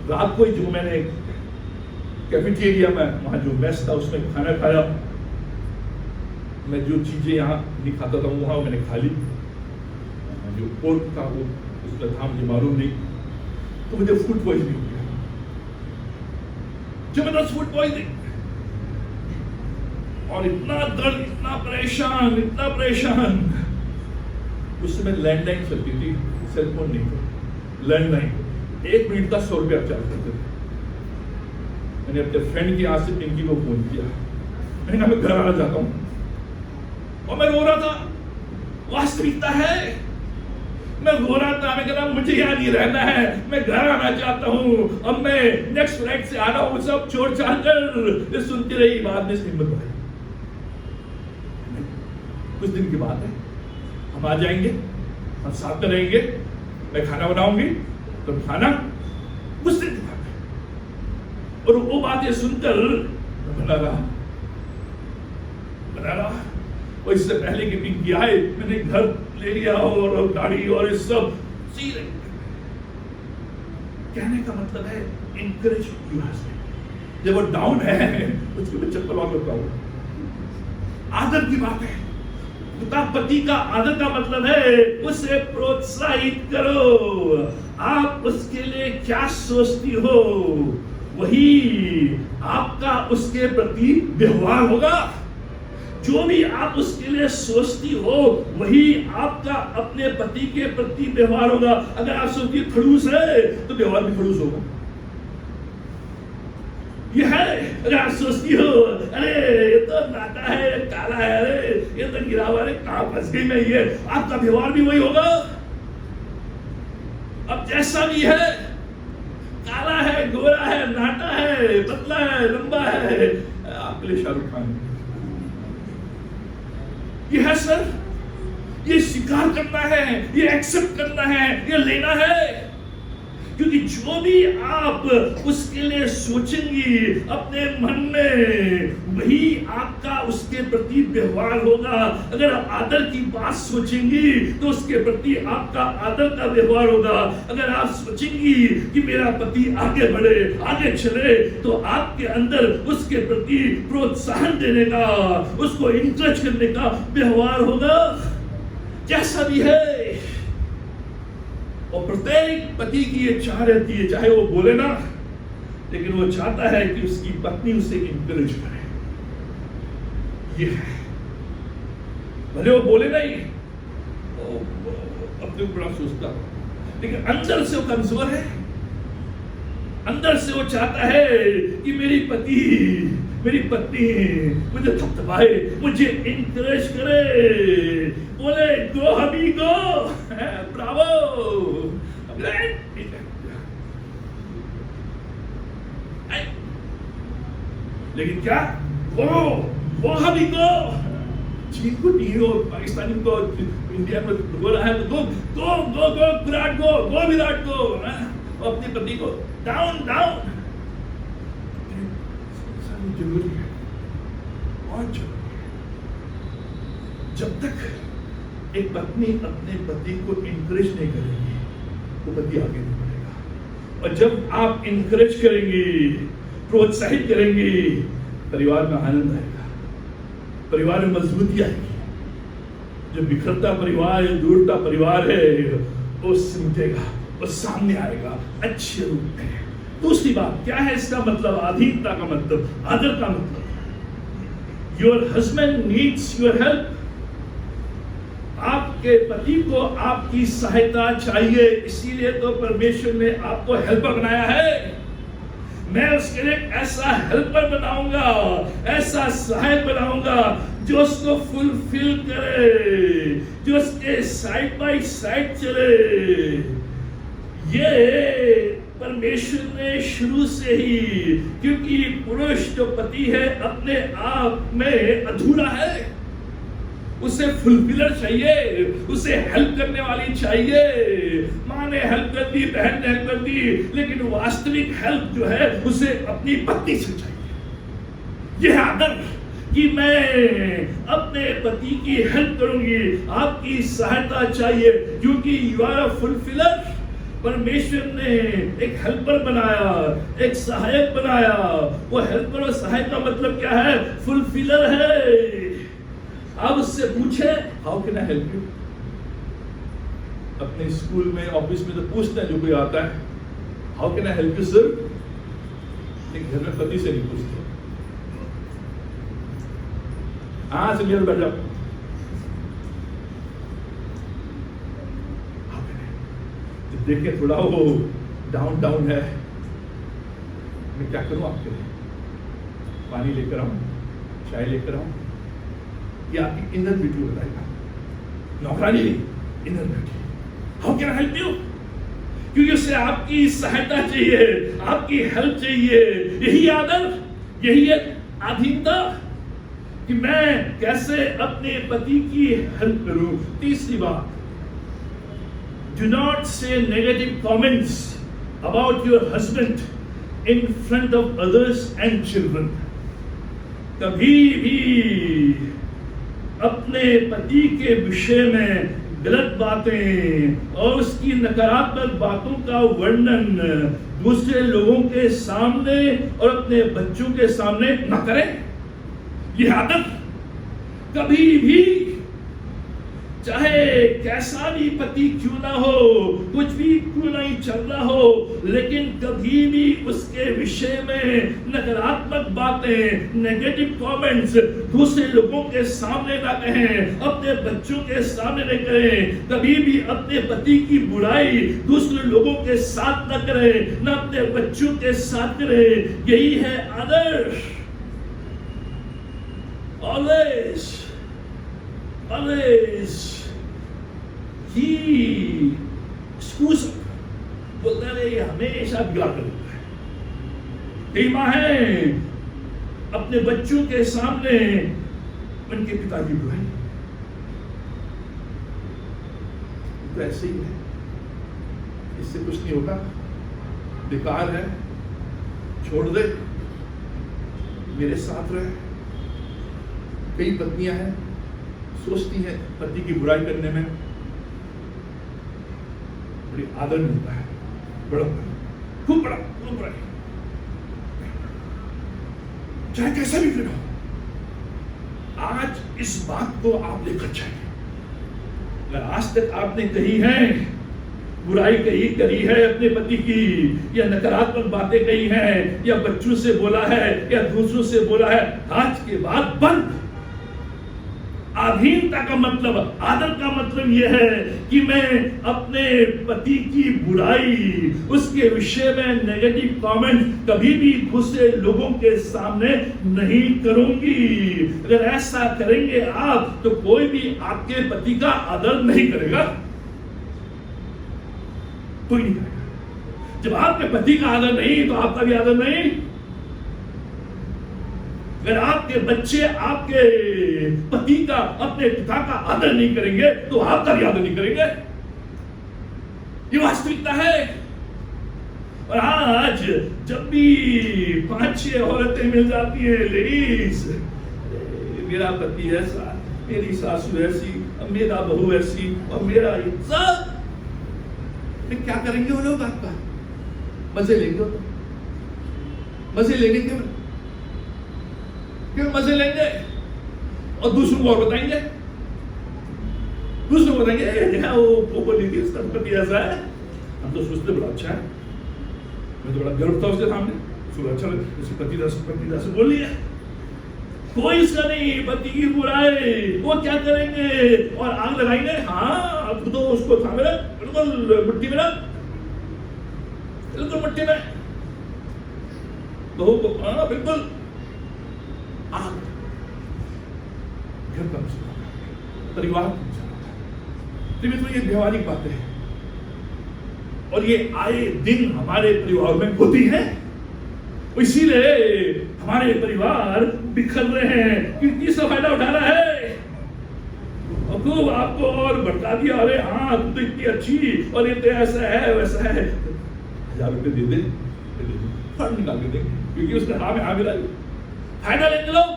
रात को ही जो मैंने कैफेटेरिया में वहां जो मेस था उसमें खाना खाया, मैं जो चीजें यहाँ नहीं खाता था वहां मैंने खा ली। जो पोर्क था वो उसका था मुझे मालूम नहीं, तो मुझे फूड पॉइजनिंग हो गया। जबरदस्त फूड पॉइजनिंग, और इतना दर्द, इतना परेशान। उस समय लैंडलाइन चलती थी, सेलफोन नहीं था, लैंडलाइन। 1 मिनट का 100 रुपया चार्ज करते थे। मैंने अपने फ्रेंड के यहाँ से पिंकी को फोन किया, मैंने कहा मैं घर आना चाहता हूँ, और मैं रो रहा था। वास्तविकता है, मैं रो रहा था। मैं कह रहा मुझे यहाँ नहीं रहना है, मैं घर आना चाहता हूँ, अब मैं नेक्स्ट फ्लाइट से आ रहा हूँ, सब छोड़ छाड़ कर। सुनती रही, बाद में हिम्मत आई। कुछ दिन की बात है, हम आ जाएंगे, हम साथ में रहेंगे, मैं खाना बनाऊंगी, तो खाना कुछ दिन की बात है। और वो बातें सुनकर बना रहा। और इससे पहले कि पिंकी आए, मैंने घर ले लिया और गाड़ी और इस सब चीजें। कहने का मतलब है encourage your husband। जब वो डाउन है उसके लिए चप्पल वापस लाओ। आदर की बात है, पति का आदर का मतलब है उसे प्रोत्साहित करो। आप उसके लिए क्या सोचती हो, वही आपका उसके प्रति व्यवहार होगा। जो भी आप उसके लिए सोचती हो, वही आपका अपने पति के प्रति व्यवहार होगा। अगर आप सोचती खड़ूस है तो व्यवहार भी खड़ूस होगा। ये है, अगर आप सोचती हो अरे ये तो नाटा है, काला है, अरे ये तो गिरा हुआ है, कहां फंस गई मैं, ये आपका व्यवहार भी वही होगा। अब जैसा भी है, काला है, गोरा है, नाटा है, पतला है, लंबा है, आपके लिए शाहरुख खान। ये है सर, ये स्वीकार करना है, ये एक्सेप्ट करना है, ये लेना है। क्योंकि जो भी आप उसके लिए सोचेंगी अपने मन में, वही आपका उसके प्रति व्यवहार होगा। अगर आप आदर की बात सोचेंगी तो उसके प्रति आपका आदर का व्यवहार होगा। अगर आप सोचेंगी कि मेरा पति आगे बढ़े, आगे चले, तो आपके अंदर उसके प्रति प्रोत्साहन देने का, उसको इंकरेज करने का व्यवहार होगा। जैसा भी है, और प्रत्येक पति की ये चाह रहती है, चाहे वो बोले ना, लेकिन वो चाहता है कि उसकी पत्नी उसे इंकरेज करे। ये है, भले वो बोले नहीं, अपने ऊपर बड़ा सोचता, लेकिन अंदर से वो कमजोर है। अंदर से वो चाहता है कि मेरी पत्नी मुझे थपथपाए, मुझे इंकरेज करे, बोले गो हबी गो, ब्रावो, लेकिन क्या वो हबी गो, चीन को नहीं हो, पाकिस्तानी को इंडिया में हो रहा है तो गो विराट गो, अपनी पत्नी को डाउन जरूरी है, और जरूरी है। जब तक एक पत्नी अपने पति को इंकरेज नहीं करेगी, तो पति आगे नहीं बढ़ेगा। और जब आप इंकरेज करेंगी, प्रोत्साहित करेंगी, परिवार में आनंद आएगा, परिवार में मजबूती आएगी। जो बिखरता परिवार, दूरता परिवार है, वो सिमटेगा, वो सामने आएगा अच्छे रूप में। दूसरी बात क्या है इसका मतलब, अधीनता का मतलब, आदर का मतलब। Your husband needs your help. आपके पति को आपकी सहायता चाहिए, इसीलिए तो परमेश्वर ने आपको हेल्पर बनाया है। मैं उसके लिए ऐसा हेल्पर बनाऊंगा, ऐसा सहायक बनाऊंगा जो उसको फुलफिल करे, जो उसके साइड बाय साइड चले। ये परमेश्वर ने शुरू से ही, क्योंकि पुरुष जो पति है अपने आप में अधूरा है, उसे फुलफिलर चाहिए, उसे हेल्प करने वाली चाहिए। माँ ने हेल्प कर दी, बहन ने हेल्प कर दी, लेकिन वास्तविक हेल्प जो है उसे अपनी पत्नी से चाहिए। यह आदर कि मैं अपने पति की हेल्प करूंगी, आपकी सहायता चाहिए, क्योंकि यू आर अ फुलफिलर। परमेश्वर ने एक हेल्पर बनाया, एक सहायक बनाया। वो हेल्पर और सहायक का मतलब क्या है? फुलफिलर है। आप उससे पूछे, how can I help you? अपने स्कूल में, ऑफिस में तो पूछते हैं जो कोई आता है, how can I help you sir? लेकिन घर में पति से नहीं पूछते। हाँ से बैठ जाओ, देखें थोड़ा वो डाउन है, मैं क्या करूं आपके लिए? पानी लेकर आऊं, चाय लेकर आऊं? ये आपकी इनर ब्यूटी बताएगा, नौकरानी नहीं, inner beauty. How can I help you? क्योंकि उसे आपकी सहायता चाहिए, आपकी हेल्प चाहिए। यही आदर, यही अधीनता कि मैं कैसे अपने पति की हेल्प करूं। तीसरी बात, do not say negative comments about your husband in front of others and children. कभी भी अपने पति के विषय में गलत बातें और उसकी नकारात्मक बातों का वर्णन दूसरे लोगों के सामने और अपने बच्चों के सामने न करें। यह आदत कभी भी, चाहे कैसा भी पति क्यों ना हो, कुछ भी क्यों नहीं चल रहा हो, लेकिन कभी भी उसके विषय में नकारात्मक बातें, नेगेटिव कमेंट्स दूसरे लोगों के सामने ना कहें, अपने बच्चों के सामने न करें। कभी भी अपने पति की बुराई दूसरे लोगों के साथ न करें, न अपने बच्चों के साथ करें। यही है आदर्श। Always he excuse बोलता है, ये हमेशा बिगड़ा कर देता है। कई माँ है अपने बच्चों के सामने उनके पिता की बुराई, तो ऐसे ही है, इससे कुछ नहीं होगा, बेकार है, छोड़ दे, मेरे साथ रहे। कई पत्नियां हैं सोचती हैं पति की बुराई करने में बड़ी आदर मिलता है, बड़ा खूब बड़ा, चाहे कैसा भी क्यों हो। आज इस बात को आप लेकर चाहिए, अगर आज तक आपने कही है बुराई करी है अपने पति की, या नकारात्मक बातें कही हैं, या बच्चों से बोला है, या दूसरों से बोला है, आज के बाद बंद। अधीनता का मतलब, आदर का मतलब यह है कि मैं अपने पति की बुराई, उसके विषय में नेगेटिव कमेंट कभी भी दूसरे लोगों के सामने नहीं करूंगी। अगर ऐसा करेंगे आप, तो कोई भी आपके पति का आदर नहीं करेगा, कोई नहीं करेगा। जब आपके पति का आदर नहीं, तो आपका भी आदर नहीं। अगर आपके बच्चे आपके पति का, अपने पिता का आदर नहीं करेंगे, तो आपका भी आदर नहीं करेंगे। ये वास्तविकता है। और आज जब भी 5-6 औरतें मिल जाती हैं, लेडीज, मेरा पति ऐसा, मेरी सासू ऐसी, मेरा बहू ऐसी, और मेरा सब, क्या करेंगे वो लोग? आपका मजे लेंगे, मजे लेंगे, क्यों मजे लेंगे? और दूसरों को और बताएंगे, वो बोली थी उसका पति ऐसा है। हम तो सोचते बड़ा अच्छा है, मैं तो बड़ा गर्व था उसके सामने, उसको अच्छा लगा, उसके पति से बोल लिया। कोई इसका नहीं, पति की बुराई, वो क्या करेंगे और आग लगाएंगे। हाँ, अब तो उसको था मेरा बिल्कुल मिट्टी में, बिल्कुल मिट्टी में, बहू को हाँ बिल्कुल आग, घर का परिवार, तो ये व्यवहारिक बातें हैं, और ये आए दिन हमारे परिवार में होती है। इसीलिए हमारे परिवार बिखर रहे हैं, क्योंकि इसका फायदा उठा रहा है, और खूब आपको और भड़का दिया, अरे हाँ तू तो इतनी अच्छी, और ये तो ऐसा है वैसा है। 1000 रुपये दे दे, फंड निकाल के देंगे, क्योंकि उसने हाँ में हाँ मिलाई, फायदा लेंगे लोग।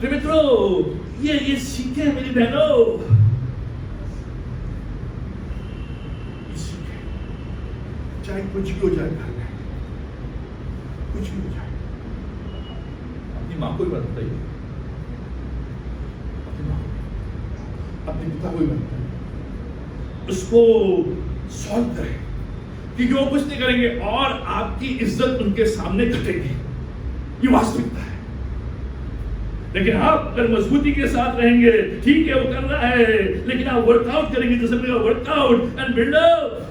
प्रिय मित्रों, ये सीखे मेरी बहनों, चाहे कुछ भी हो जाए घर में, कुछ भी हो जाए, अपनी माँ को ही मत बताइए, अपनी माँ को, अपने पिता को ही मत बताइए, उसको सॉल्व करें, क्योंकि वो कुछ नहीं करेंगे और आपकी इज्जत उनके सामने घटेगी। ये वास्तविकता है। लेकिन आप अगर मजबूती के साथ रहेंगे, ठीक है वो कर रहा है, लेकिन आप वर्कआउट करेंगे, जैसे मैंने वर्कआउट एंड बिल्ड अप।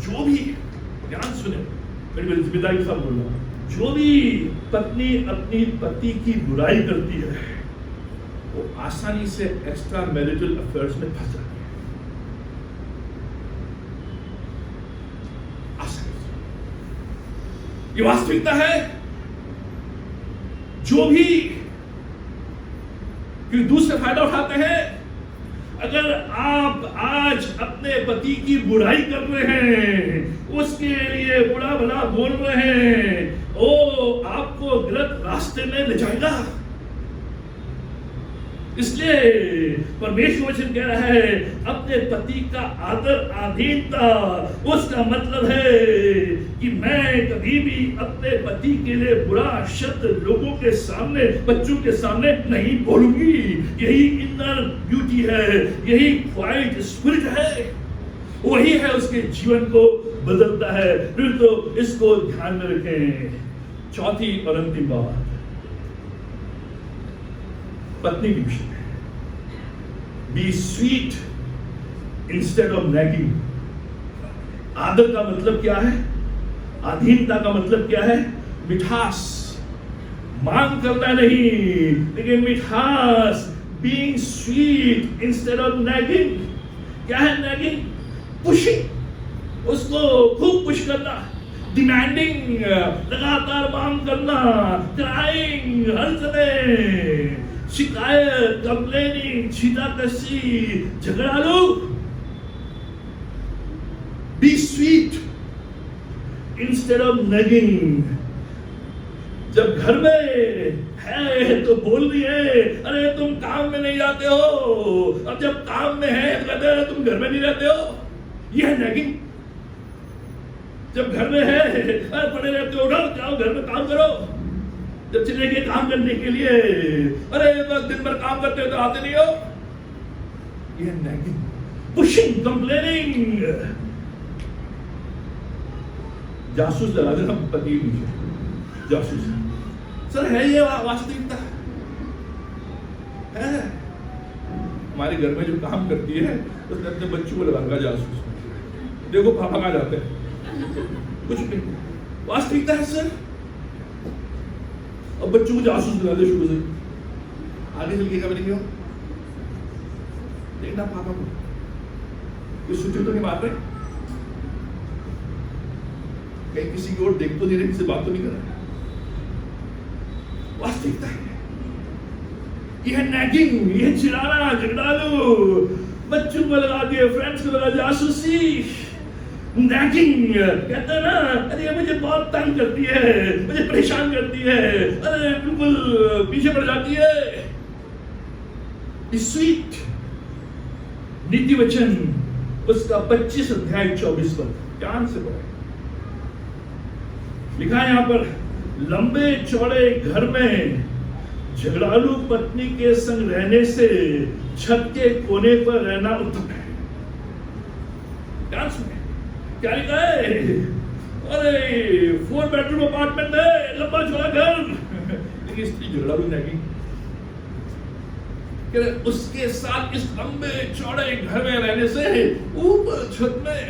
जो भी, ध्यान सुने, मेरी जिम्मेदारी के साथ बोल रहा हूं, जो भी पत्नी अपनी पति की बुराई करती है, वो आसानी से एक्स्ट्रा मैरिटल अफेयर्स में फंस जाती है, आसानी से। ये वास्तविकता है। जो भी दूसरे फायदा उठाते हैं, अगर आप आज अपने पति की बुराई कर रहे हैं, उसके लिए बुरा भला बोल रहे हैं, वो आपको गलत रास्ते में ले जाएगा। इसलिए परमेश्वर वचन कह रहा है, अपने पति का आदर अधीनता, उसका मतलब है कि मैं कभी भी अपने पति के लिए बुरा शब्द लोगों के सामने, बच्चों के सामने नहीं बोलूंगी। यही इनर ब्यूटी है, यही क्वाइट स्पिरिट है, वही है उसके जीवन को बदलता है। फिर तो इसको ध्यान में रखें। चौथी और अंतिम बात, पत्नी के विषय में, be sweet instead of nagging. आदर का मतलब क्या है? अधीनता का मतलब क्या है? मिठास, मांग करना नहीं, लेकिन मिठास, being sweet instead of nagging. क्या है नैगिंग? पुशिंग, उसको खूब पुश करना, डिमांडिंग, लगातार मांग करना, क्राइंग, हर समय शिकायत, कंप्लेनिंग, छीटाकशी, झगड़ालू। Be sweet instead of nagging. जब घर में है तो बोल रही है, अरे तुम काम में नहीं जाते हो, अब जब काम में है तो कहते हैं तुम घर में नहीं रहते हो। यह है नगिंग। जब घर में है, अरे पड़े रहते हो, उठो जाओ घर में काम करो। जब चले गए काम करने के लिए, अरे बस दिन भर काम करते हो तो आते नहीं हो। यह नैगिंग, पुशिंग, कंप्लेनिंग। जासूस लगा देना पति के पीछे, जासूस। सर है ये वास्तविकता है। हमारे घर में जो काम करती है उसने अपने बच्चों को लगा जासूस। देखो पापा कहाँ जाते हैं, कुछ नहीं, वास्तविकता है सर। अब बच्चों को जासूस बना दे शुरू से, आगे चल के कभी क्यों देखना पापा को, ये सोचो तो नहीं मार रहे, कहीं किसी की ओर देख तो नहीं रहे, किसी बात तो नहीं कर रहे। वास्तविकता है यह नैगिंग, यह चिढ़ाना, झगड़ालू, बच्चों को लगा दिए, फ्रेंड्स को लगा जासूसी। नैगिंग कहते हैं ना, अरे ये मुझे बहुत तंग करती है, मुझे परेशान करती है, अरे बिल्कुल पीछे पड़ जाती है। स्वीट, नीति वचन उसका 25 अध्याय 24 पद, ध्यान से पढ़े। लिखा है यहां पर, लंबे चौड़े घर में झगड़ालू पत्नी के संग रहने से छत के कोने पर रहना उत्तम है। ध्यान सुने क्या लिखा है? अरे 4 बेडरूम अपार्टमेंट है, लंबा चौड़ा घर, लेकिन स्त्री झगड़ालू नहीं। उसके साथ इस लंबे चौड़े घर में रहने से ऊपर छत में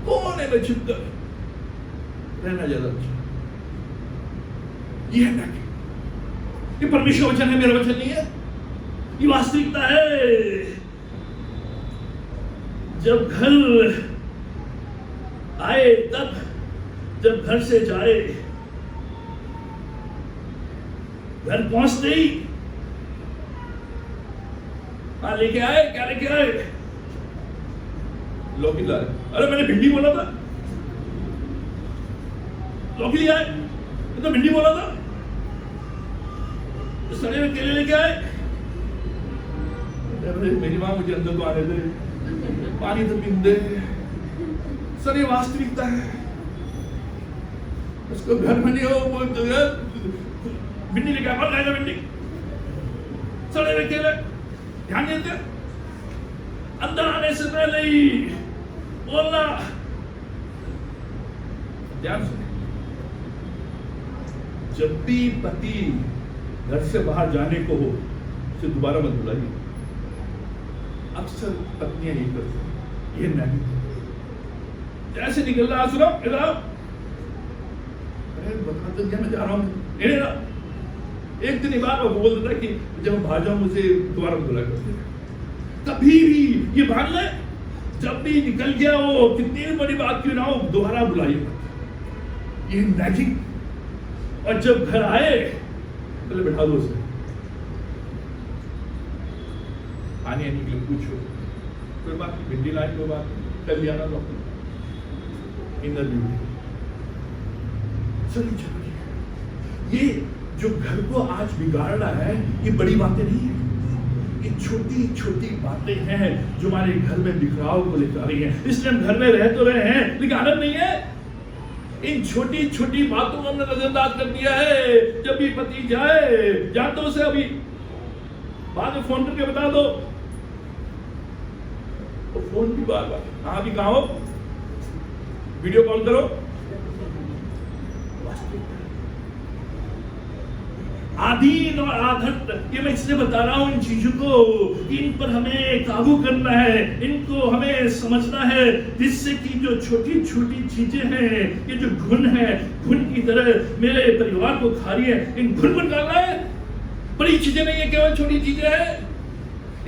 कोने में छिपकर रहना ज्यादा अच्छा। यह नहीं, ये परमेश्वर वचन है, मेरा वचन नहीं है, ये वास्तविकता है। जब घर आए तब, जब घर से जाए, घर पहुंचते ही लेके आए, क्या लेके आए? लौकी ला रहे। अरे मैंने भिंडी बोला था, लौकी ले आए, तो भिंडी बोला था, तो सड़े हुए केले लेके आए। मेरी माँ मुझे अंदर तो आने दे, पानी तो पीने दे। सर ये वास्तविकता है, उसको घर में नहीं हो बोलते भिंडी लेके आए, खाएगा भिंडी, सड़े हुए केले, ध्यान देते। अंदर आने से पहले ही बोलना, ध्यान सुने। जब भी पति घर से बाहर जाने को हो उसे दोबारा मत बुलाइए। अक्सर पत्नियां यही करती हैं, ये नहीं जैसे निकल रहा, सुनो इधर आओ, अरे बता दो क्या मैं जा रहा हूँ, एक दिन बार वो बोल देता कि जब मैं बाहर जाऊं मुझे दोबारा बुला करते। कभी भी ये मान ले, जब भी निकल गया वो कितनी बड़ी बात क्यों ना हो, दोबारा बुलाइए, ये नैजिंग। और जब घर आए पहले बैठा दो उसे, पानी आने के लिए पूछो, कोई बात नहीं, भिंडी लाए कोई बात नहीं, कल लिया ना डॉक्टर, इनर ब्यूटी चलिए चलिए। ये जो घर को आज बिगाड़ रहा है ये बड़ी बातें नहीं है, ये छोटी छोटी बातें हैं जो हमारे घर में बिखराव को लेकर आ रही हैं। इसलिए हम घर में रह तो रहे हैं लेकिन आनंद नहीं है। इन छोटी छोटी बातों को हमने नजरअंदाज कर दिया है। जब भी पति जाए, जान दो उसे, अभी बाद में फोन करके बता दो, तो फोन भी बार बार, हाँ अभी कहाँ हो, वीडियो कॉल करो। आधीन और आधट, ये मैं इसलिए बता रहा हूं इन चीजों को कि इन पर हमें काबू करना है, इनको हमें समझना है, जिससे कि जो छोटी छोटी चीजें हैं, ये जो घुन है, घुन की तरह मेरे परिवार को खा रही है, इन घुन को निकालना है। बड़ी चीजें नहीं है, केवल छोटी चीजें हैं,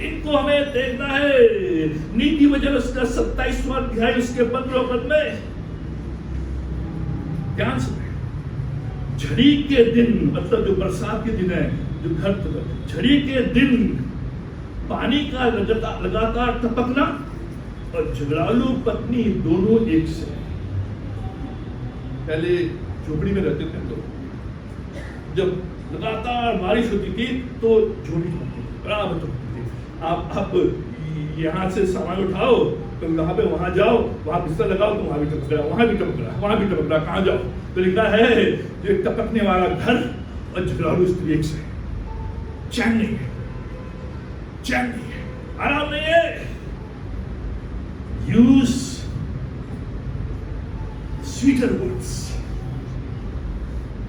इनको हमें देखना है। नीति वचन उसका 27वां अध्याय उसके 15 पद में ध्यान से, झड़ी के दिन, मतलब जो बरसात के दिन है, जो घर झड़ी के दिन पानी का लगातार टपकना और झगड़ालू पत्नी दोनों एक से। पहले झोपड़ी में रहते थे तो जब लगातार बारिश होती थी तो झोपड़ी बराबर टपकती थी। आप यहाँ से सामान उठाओ तो वहां पे, वहां जाओ, वहां बिस्तर लगाओ तो वहां भी टपक रहा, वहां भी टपक रहा, वहां भी टपक रहा, कहां जाओ तो लिखा है जो टपकने वाला घर और झगड़ालू स्त्री एक से। चैन नहीं है, चैन नहीं है, आराम नहीं है। Use sweeter words.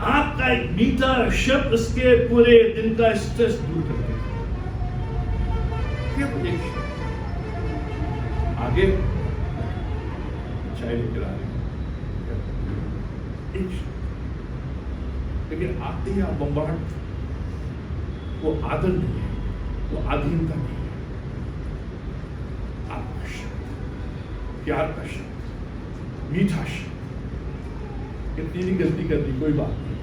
आपका एक मीठा शब्द उसके पूरे दिन का स्ट्रेस दूर कर देगा। आगे चाय लेकर आ रहे, लेकिन आते ही आप बम्बार्ड, वो आदर नहीं है, वो आधीनता नहीं है। आपका शब्द, प्यार का शब्द, मीठा शब्द, कितनी भी गलती कर दी कोई बात नहीं,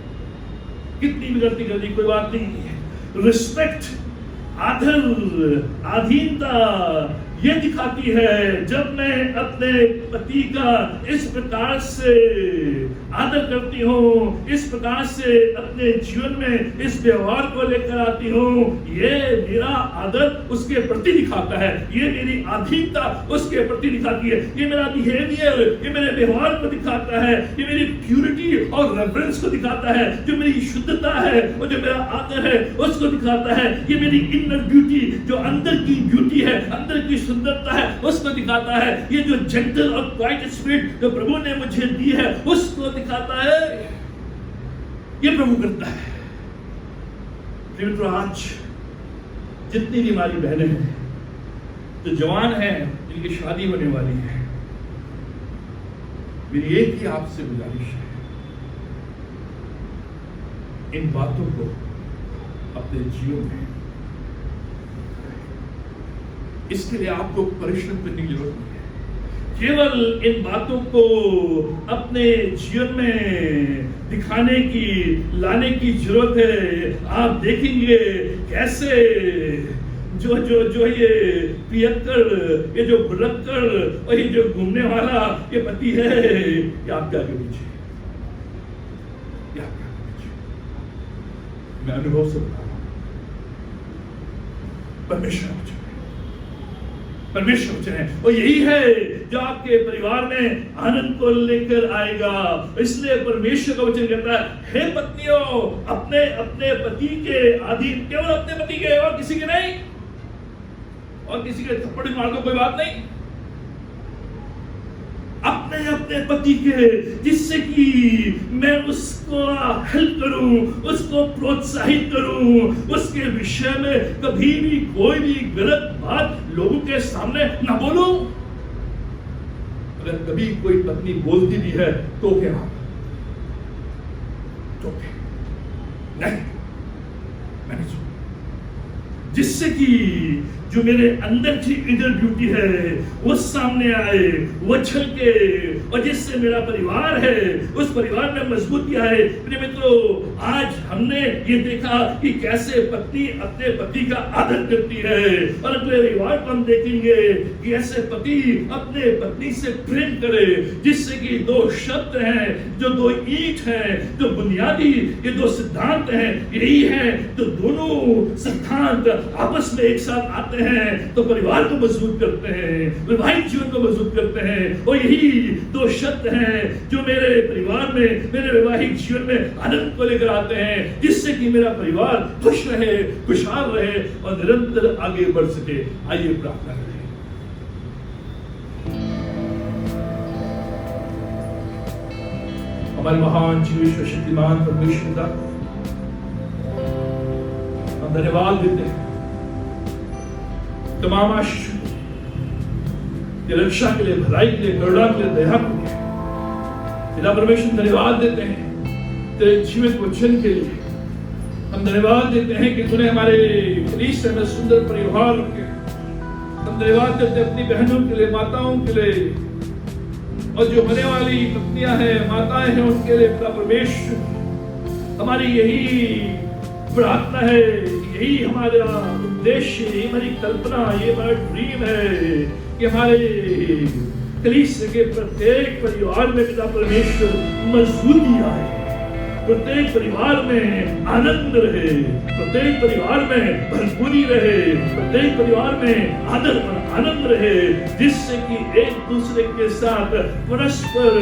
कितनी भी गलती कर दी कोई बात नहीं। रिस्पेक्ट, आदर, आधीनता ये दिखाती है जब मैं अपने पति का इस प्रकार से आदर करती हूँ, इस प्रकार से अपने जीवन में इस व्यवहार को लेकर आती हूँ। ये मेरा आदर उसके प्रति दिखाता है, ये मेरी आधीनता उसके प्रति दिखाती है, ये मेरा बिहेवियर, ये मेरे व्यवहार को दिखाता है, ये मेरी प्यूरिटी और रेफरेंस को दिखाता है, जो मेरी शुद्धता है और जो मेरा आदर है उसको दिखाता है। ये मेरी इनर ब्यूटी, जो अंदर की ब्यूटी है, अंदर की सुंदरता है उसको दिखाता है। ये जो जेंटल और क्वाइट स्पिरिट जो प्रभु ने मुझे दी है उसको दिखाता है। ये प्रभु करता है। तो आज जितनी भी हमारी बहनें हैं जो जवान हैं, जिनकी शादी होने वाली है, मेरी एक ही आपसे गुजारिश है, इन बातों को अपने जीवन में, इसके लिए आपको परिश्रम करने की जरूरत नहीं है। केवल इन बातों को अपने जीवन में दिखाने की, लाने की जरूरत है। आप देखेंगे कैसे जो जो जो ये पियक्कर, ये जो भुलक्कर और ये जो घूमने वाला ये पति है, ये आपके आगे पीछे। याद करना मुझे। मैं अनुभव से बता रहा हूं, परमेश्वर वचन है, परमेश्वर वचन है, और यही है जो आपके परिवार में आनंद को लेकर आएगा। इसलिए परमेश्वर का वचन कहता है, हे पत्नियों अपने अपने पति के अधीन, केवल अपने पति के और किसी के नहीं, और किसी के थप्पड़ मार दो कोई बात नहीं, अपने अपने पति के, जिससे कि मैं उसको हेल्प करूं, उसको प्रोत्साहित करूं, उसके विषय में कभी भी कोई भी गलत बात लोगों के सामने ना बोलूं। अगर कभी कोई पत्नी बोलती भी है तो क्या, तो नहीं, मैं नहीं सुन, जिससे कि जो मेरे अंदर की इनर ब्यूटी है वो सामने आए, वो छलके, और जिससे मेरा परिवार है उस परिवार में मजबूती आए। मेरे मित्रों, आज हमने ये देखा कि कैसे पत्नी अपने पति का आदर करती है, और अगले रविवार को हम देखेंगे कि ऐसे पति अपने पत्नी से प्रेम करे, जिससे कि दो शब्द हैं, जो दो ईंट हैं, जो बुनियादी ये दो सिद्धांत हैं, यही है तो दोनों सिद्धांत आपस में एक साथ आते हैं तो परिवार को मजबूत करते हैं, वैवाहिक जीवन को मजबूत करते हैं। और यही दो शब्द हैं जो मेरे परिवार में, मेरे वैवाहिक जीवन में आनंद को लेकर आते हैं, जिससे कि मेरा परिवार खुश रहे, खुशहाल रहे और निरंतर आगे बढ़ सके। आइए प्रार्थना करें। हमारे महान जीवेश्वर शक्तिमान परमेश्वर का हम धन्यवाद देते हैं तमाम आशीष के, रक्षा के लिए, भलाई के लिए, करुणा के लिए, दया के लिए। पिता परमेश्वर धन्यवाद देते हैं तेरे जीवित वचन के लिए। हम धन्यवाद देते हैं कि तूने हमारे कलीसिया में सुंदर परिवार के, हम धन्यवाद देते हैं अपनी बहनों के लिए, माताओं के लिए, और जो होने वाली पत्नियां हैं, माताएं हैं, उनके लिए पिता परमेश्वर हमारी यही प्रार्थना है, यही हमारा उद्देश्य, यही हमारी कल्पना, ये हमारा ड्रीम है कि हमारे कलीसिया के प्रत्येक परिवार में पिता परमेश्वर मजबूती आए, प्रत्येक परिवार में आनंद रहे, प्रत्येक परिवार में भरपूरी रहे, प्रत्येक परिवार में आदर और आनंद रहे, जिससे कि एक दूसरे के साथ परस्पर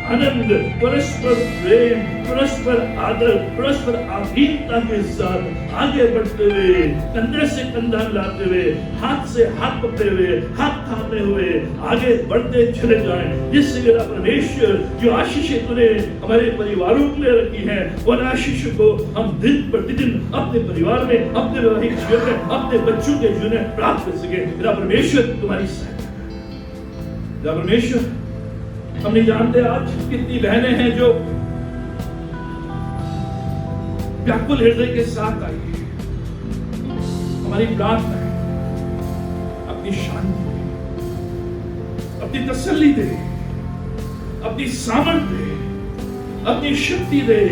आनंद, परस्पर प्रेम, परस्पर आदर, परस्पर आधीनता के साथ आगे बढ़ते हुए, कंधे से कंधा मिलाते हुए, हाथ से हाथ पकड़े हुए, हाथ थामे हुए आगे बढ़ते चले जाएं, जिससे मेरा परमेश्वर जो आशीषें तूने हमारे परिवारों के लिए रखी है, उन आशीषों को हम दिन प्रतिदिन अपने परिवार में, अपने वैवाहिक जीवन में, अपने बच्चों के जीवन में प्राप्त कर सके। मेरा परमेश्वर तुम्हारी सहायता करे। मेरा परमेश्वर, हम नहीं जानते आज कितनी बहनें हैं जो व्याकुल हृदय के साथ आई है। हमारी प्रार्थना है, अपनी शांति दे, अपनी तसल्ली दे, अपनी सामर्थ्य दे, अपनी शक्ति दे,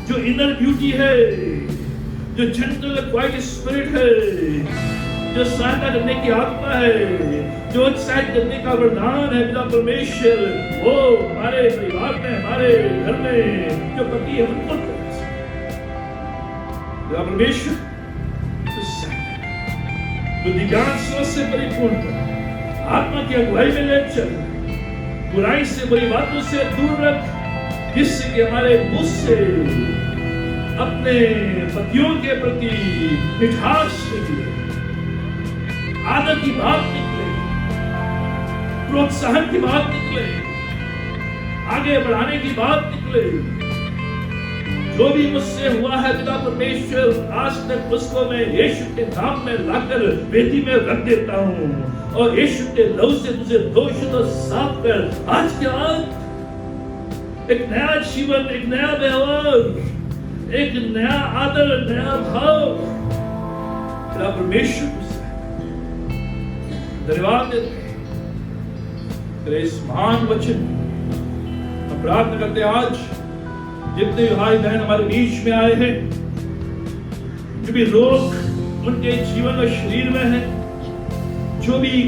जो इनर ब्यूटी है, जो जेंटल क्वाइट स्पिरिट है, जो सहायता करने की आत्मा है, जो उत्साहित करने का वरदान है। पिता परमेश्वर वो हमारे परिवार में, हमारे घर में जो पति है उनको पिता परमेश्वर बुद्धि ज्ञान सोच से परिपूर्ण कर, आत्मा की अगुवाई में ले चल, बुराई से, बुरी बातों से दूर रख, जिससे कि हमारे मुंह से अपने पतियों के प्रति मिठास निकले, आदर की बात निकले, प्रोत्साहन की बात निकले, आगे बढ़ाने की बात निकले। जो भी मुझसे हुआ है पिता परमेश्वर, आज तक उसको मैं यीशु के नाम में लाकर वेदी में रख देता हूँ, और यीशु के लहू से तुझे दोष तो साफ कर। आज के बाद एक नया जीवन, एक नया व्यवहार, एक नया आदर, नया भाव पिता परमेश्वर धन्यवाद देते हैं तेरे इस महान वचन। हम प्रार्थना करते हैं आज जितने भाई बहन हमारे बीच में आए हैं, जो भी रोग उनके जीवन और शरीर में है, जो भी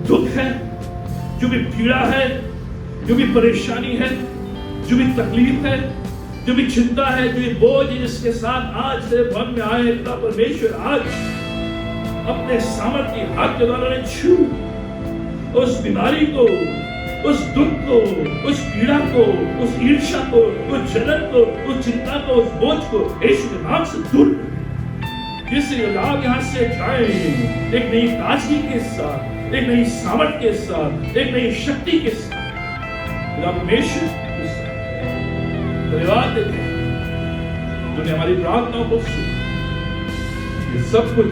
दुख है, जो भी पीड़ा है, जो भी परेशानी है, जो भी तकलीफ है, जो भी चिंता है, जो भी बोझ है, जिसके साथ आज तेरे भवन में आए खुदा परमेश्वर, आज अपने सामर्थ्य हाथ के द्वारा ने छू उस बीमारी को, उस दुख को, उस पीड़ा को, उस ईर्ष्या को, उस जलन को, उस चिंता को, उस बोझ को यीशु के नाम से दूर कर। जिससे आप यहाँ से जाए एक नई ताजगी के साथ, एक नई सामर्थ के साथ, एक नई शक्ति के साथ। खुदा परमेश्वर धन्यवाद देते हैं, तूने हमारी प्रार्थनाओं को सुना। ये सब कुछ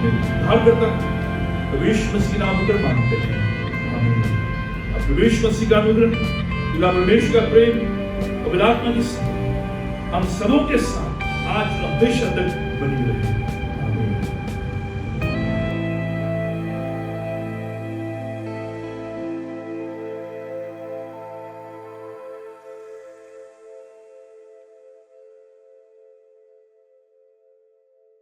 उद्धारकर्ता प्रभु यीशु मसीह के नाम पर मांगते हैं, आमीन। अब प्रभु यीशु मसीह का अनुग्रह, खुदा परमेश्वर का प्रेम, पवित्र आत्मा की हम सबों के साथ आज और हमेशा तक बनी रहे।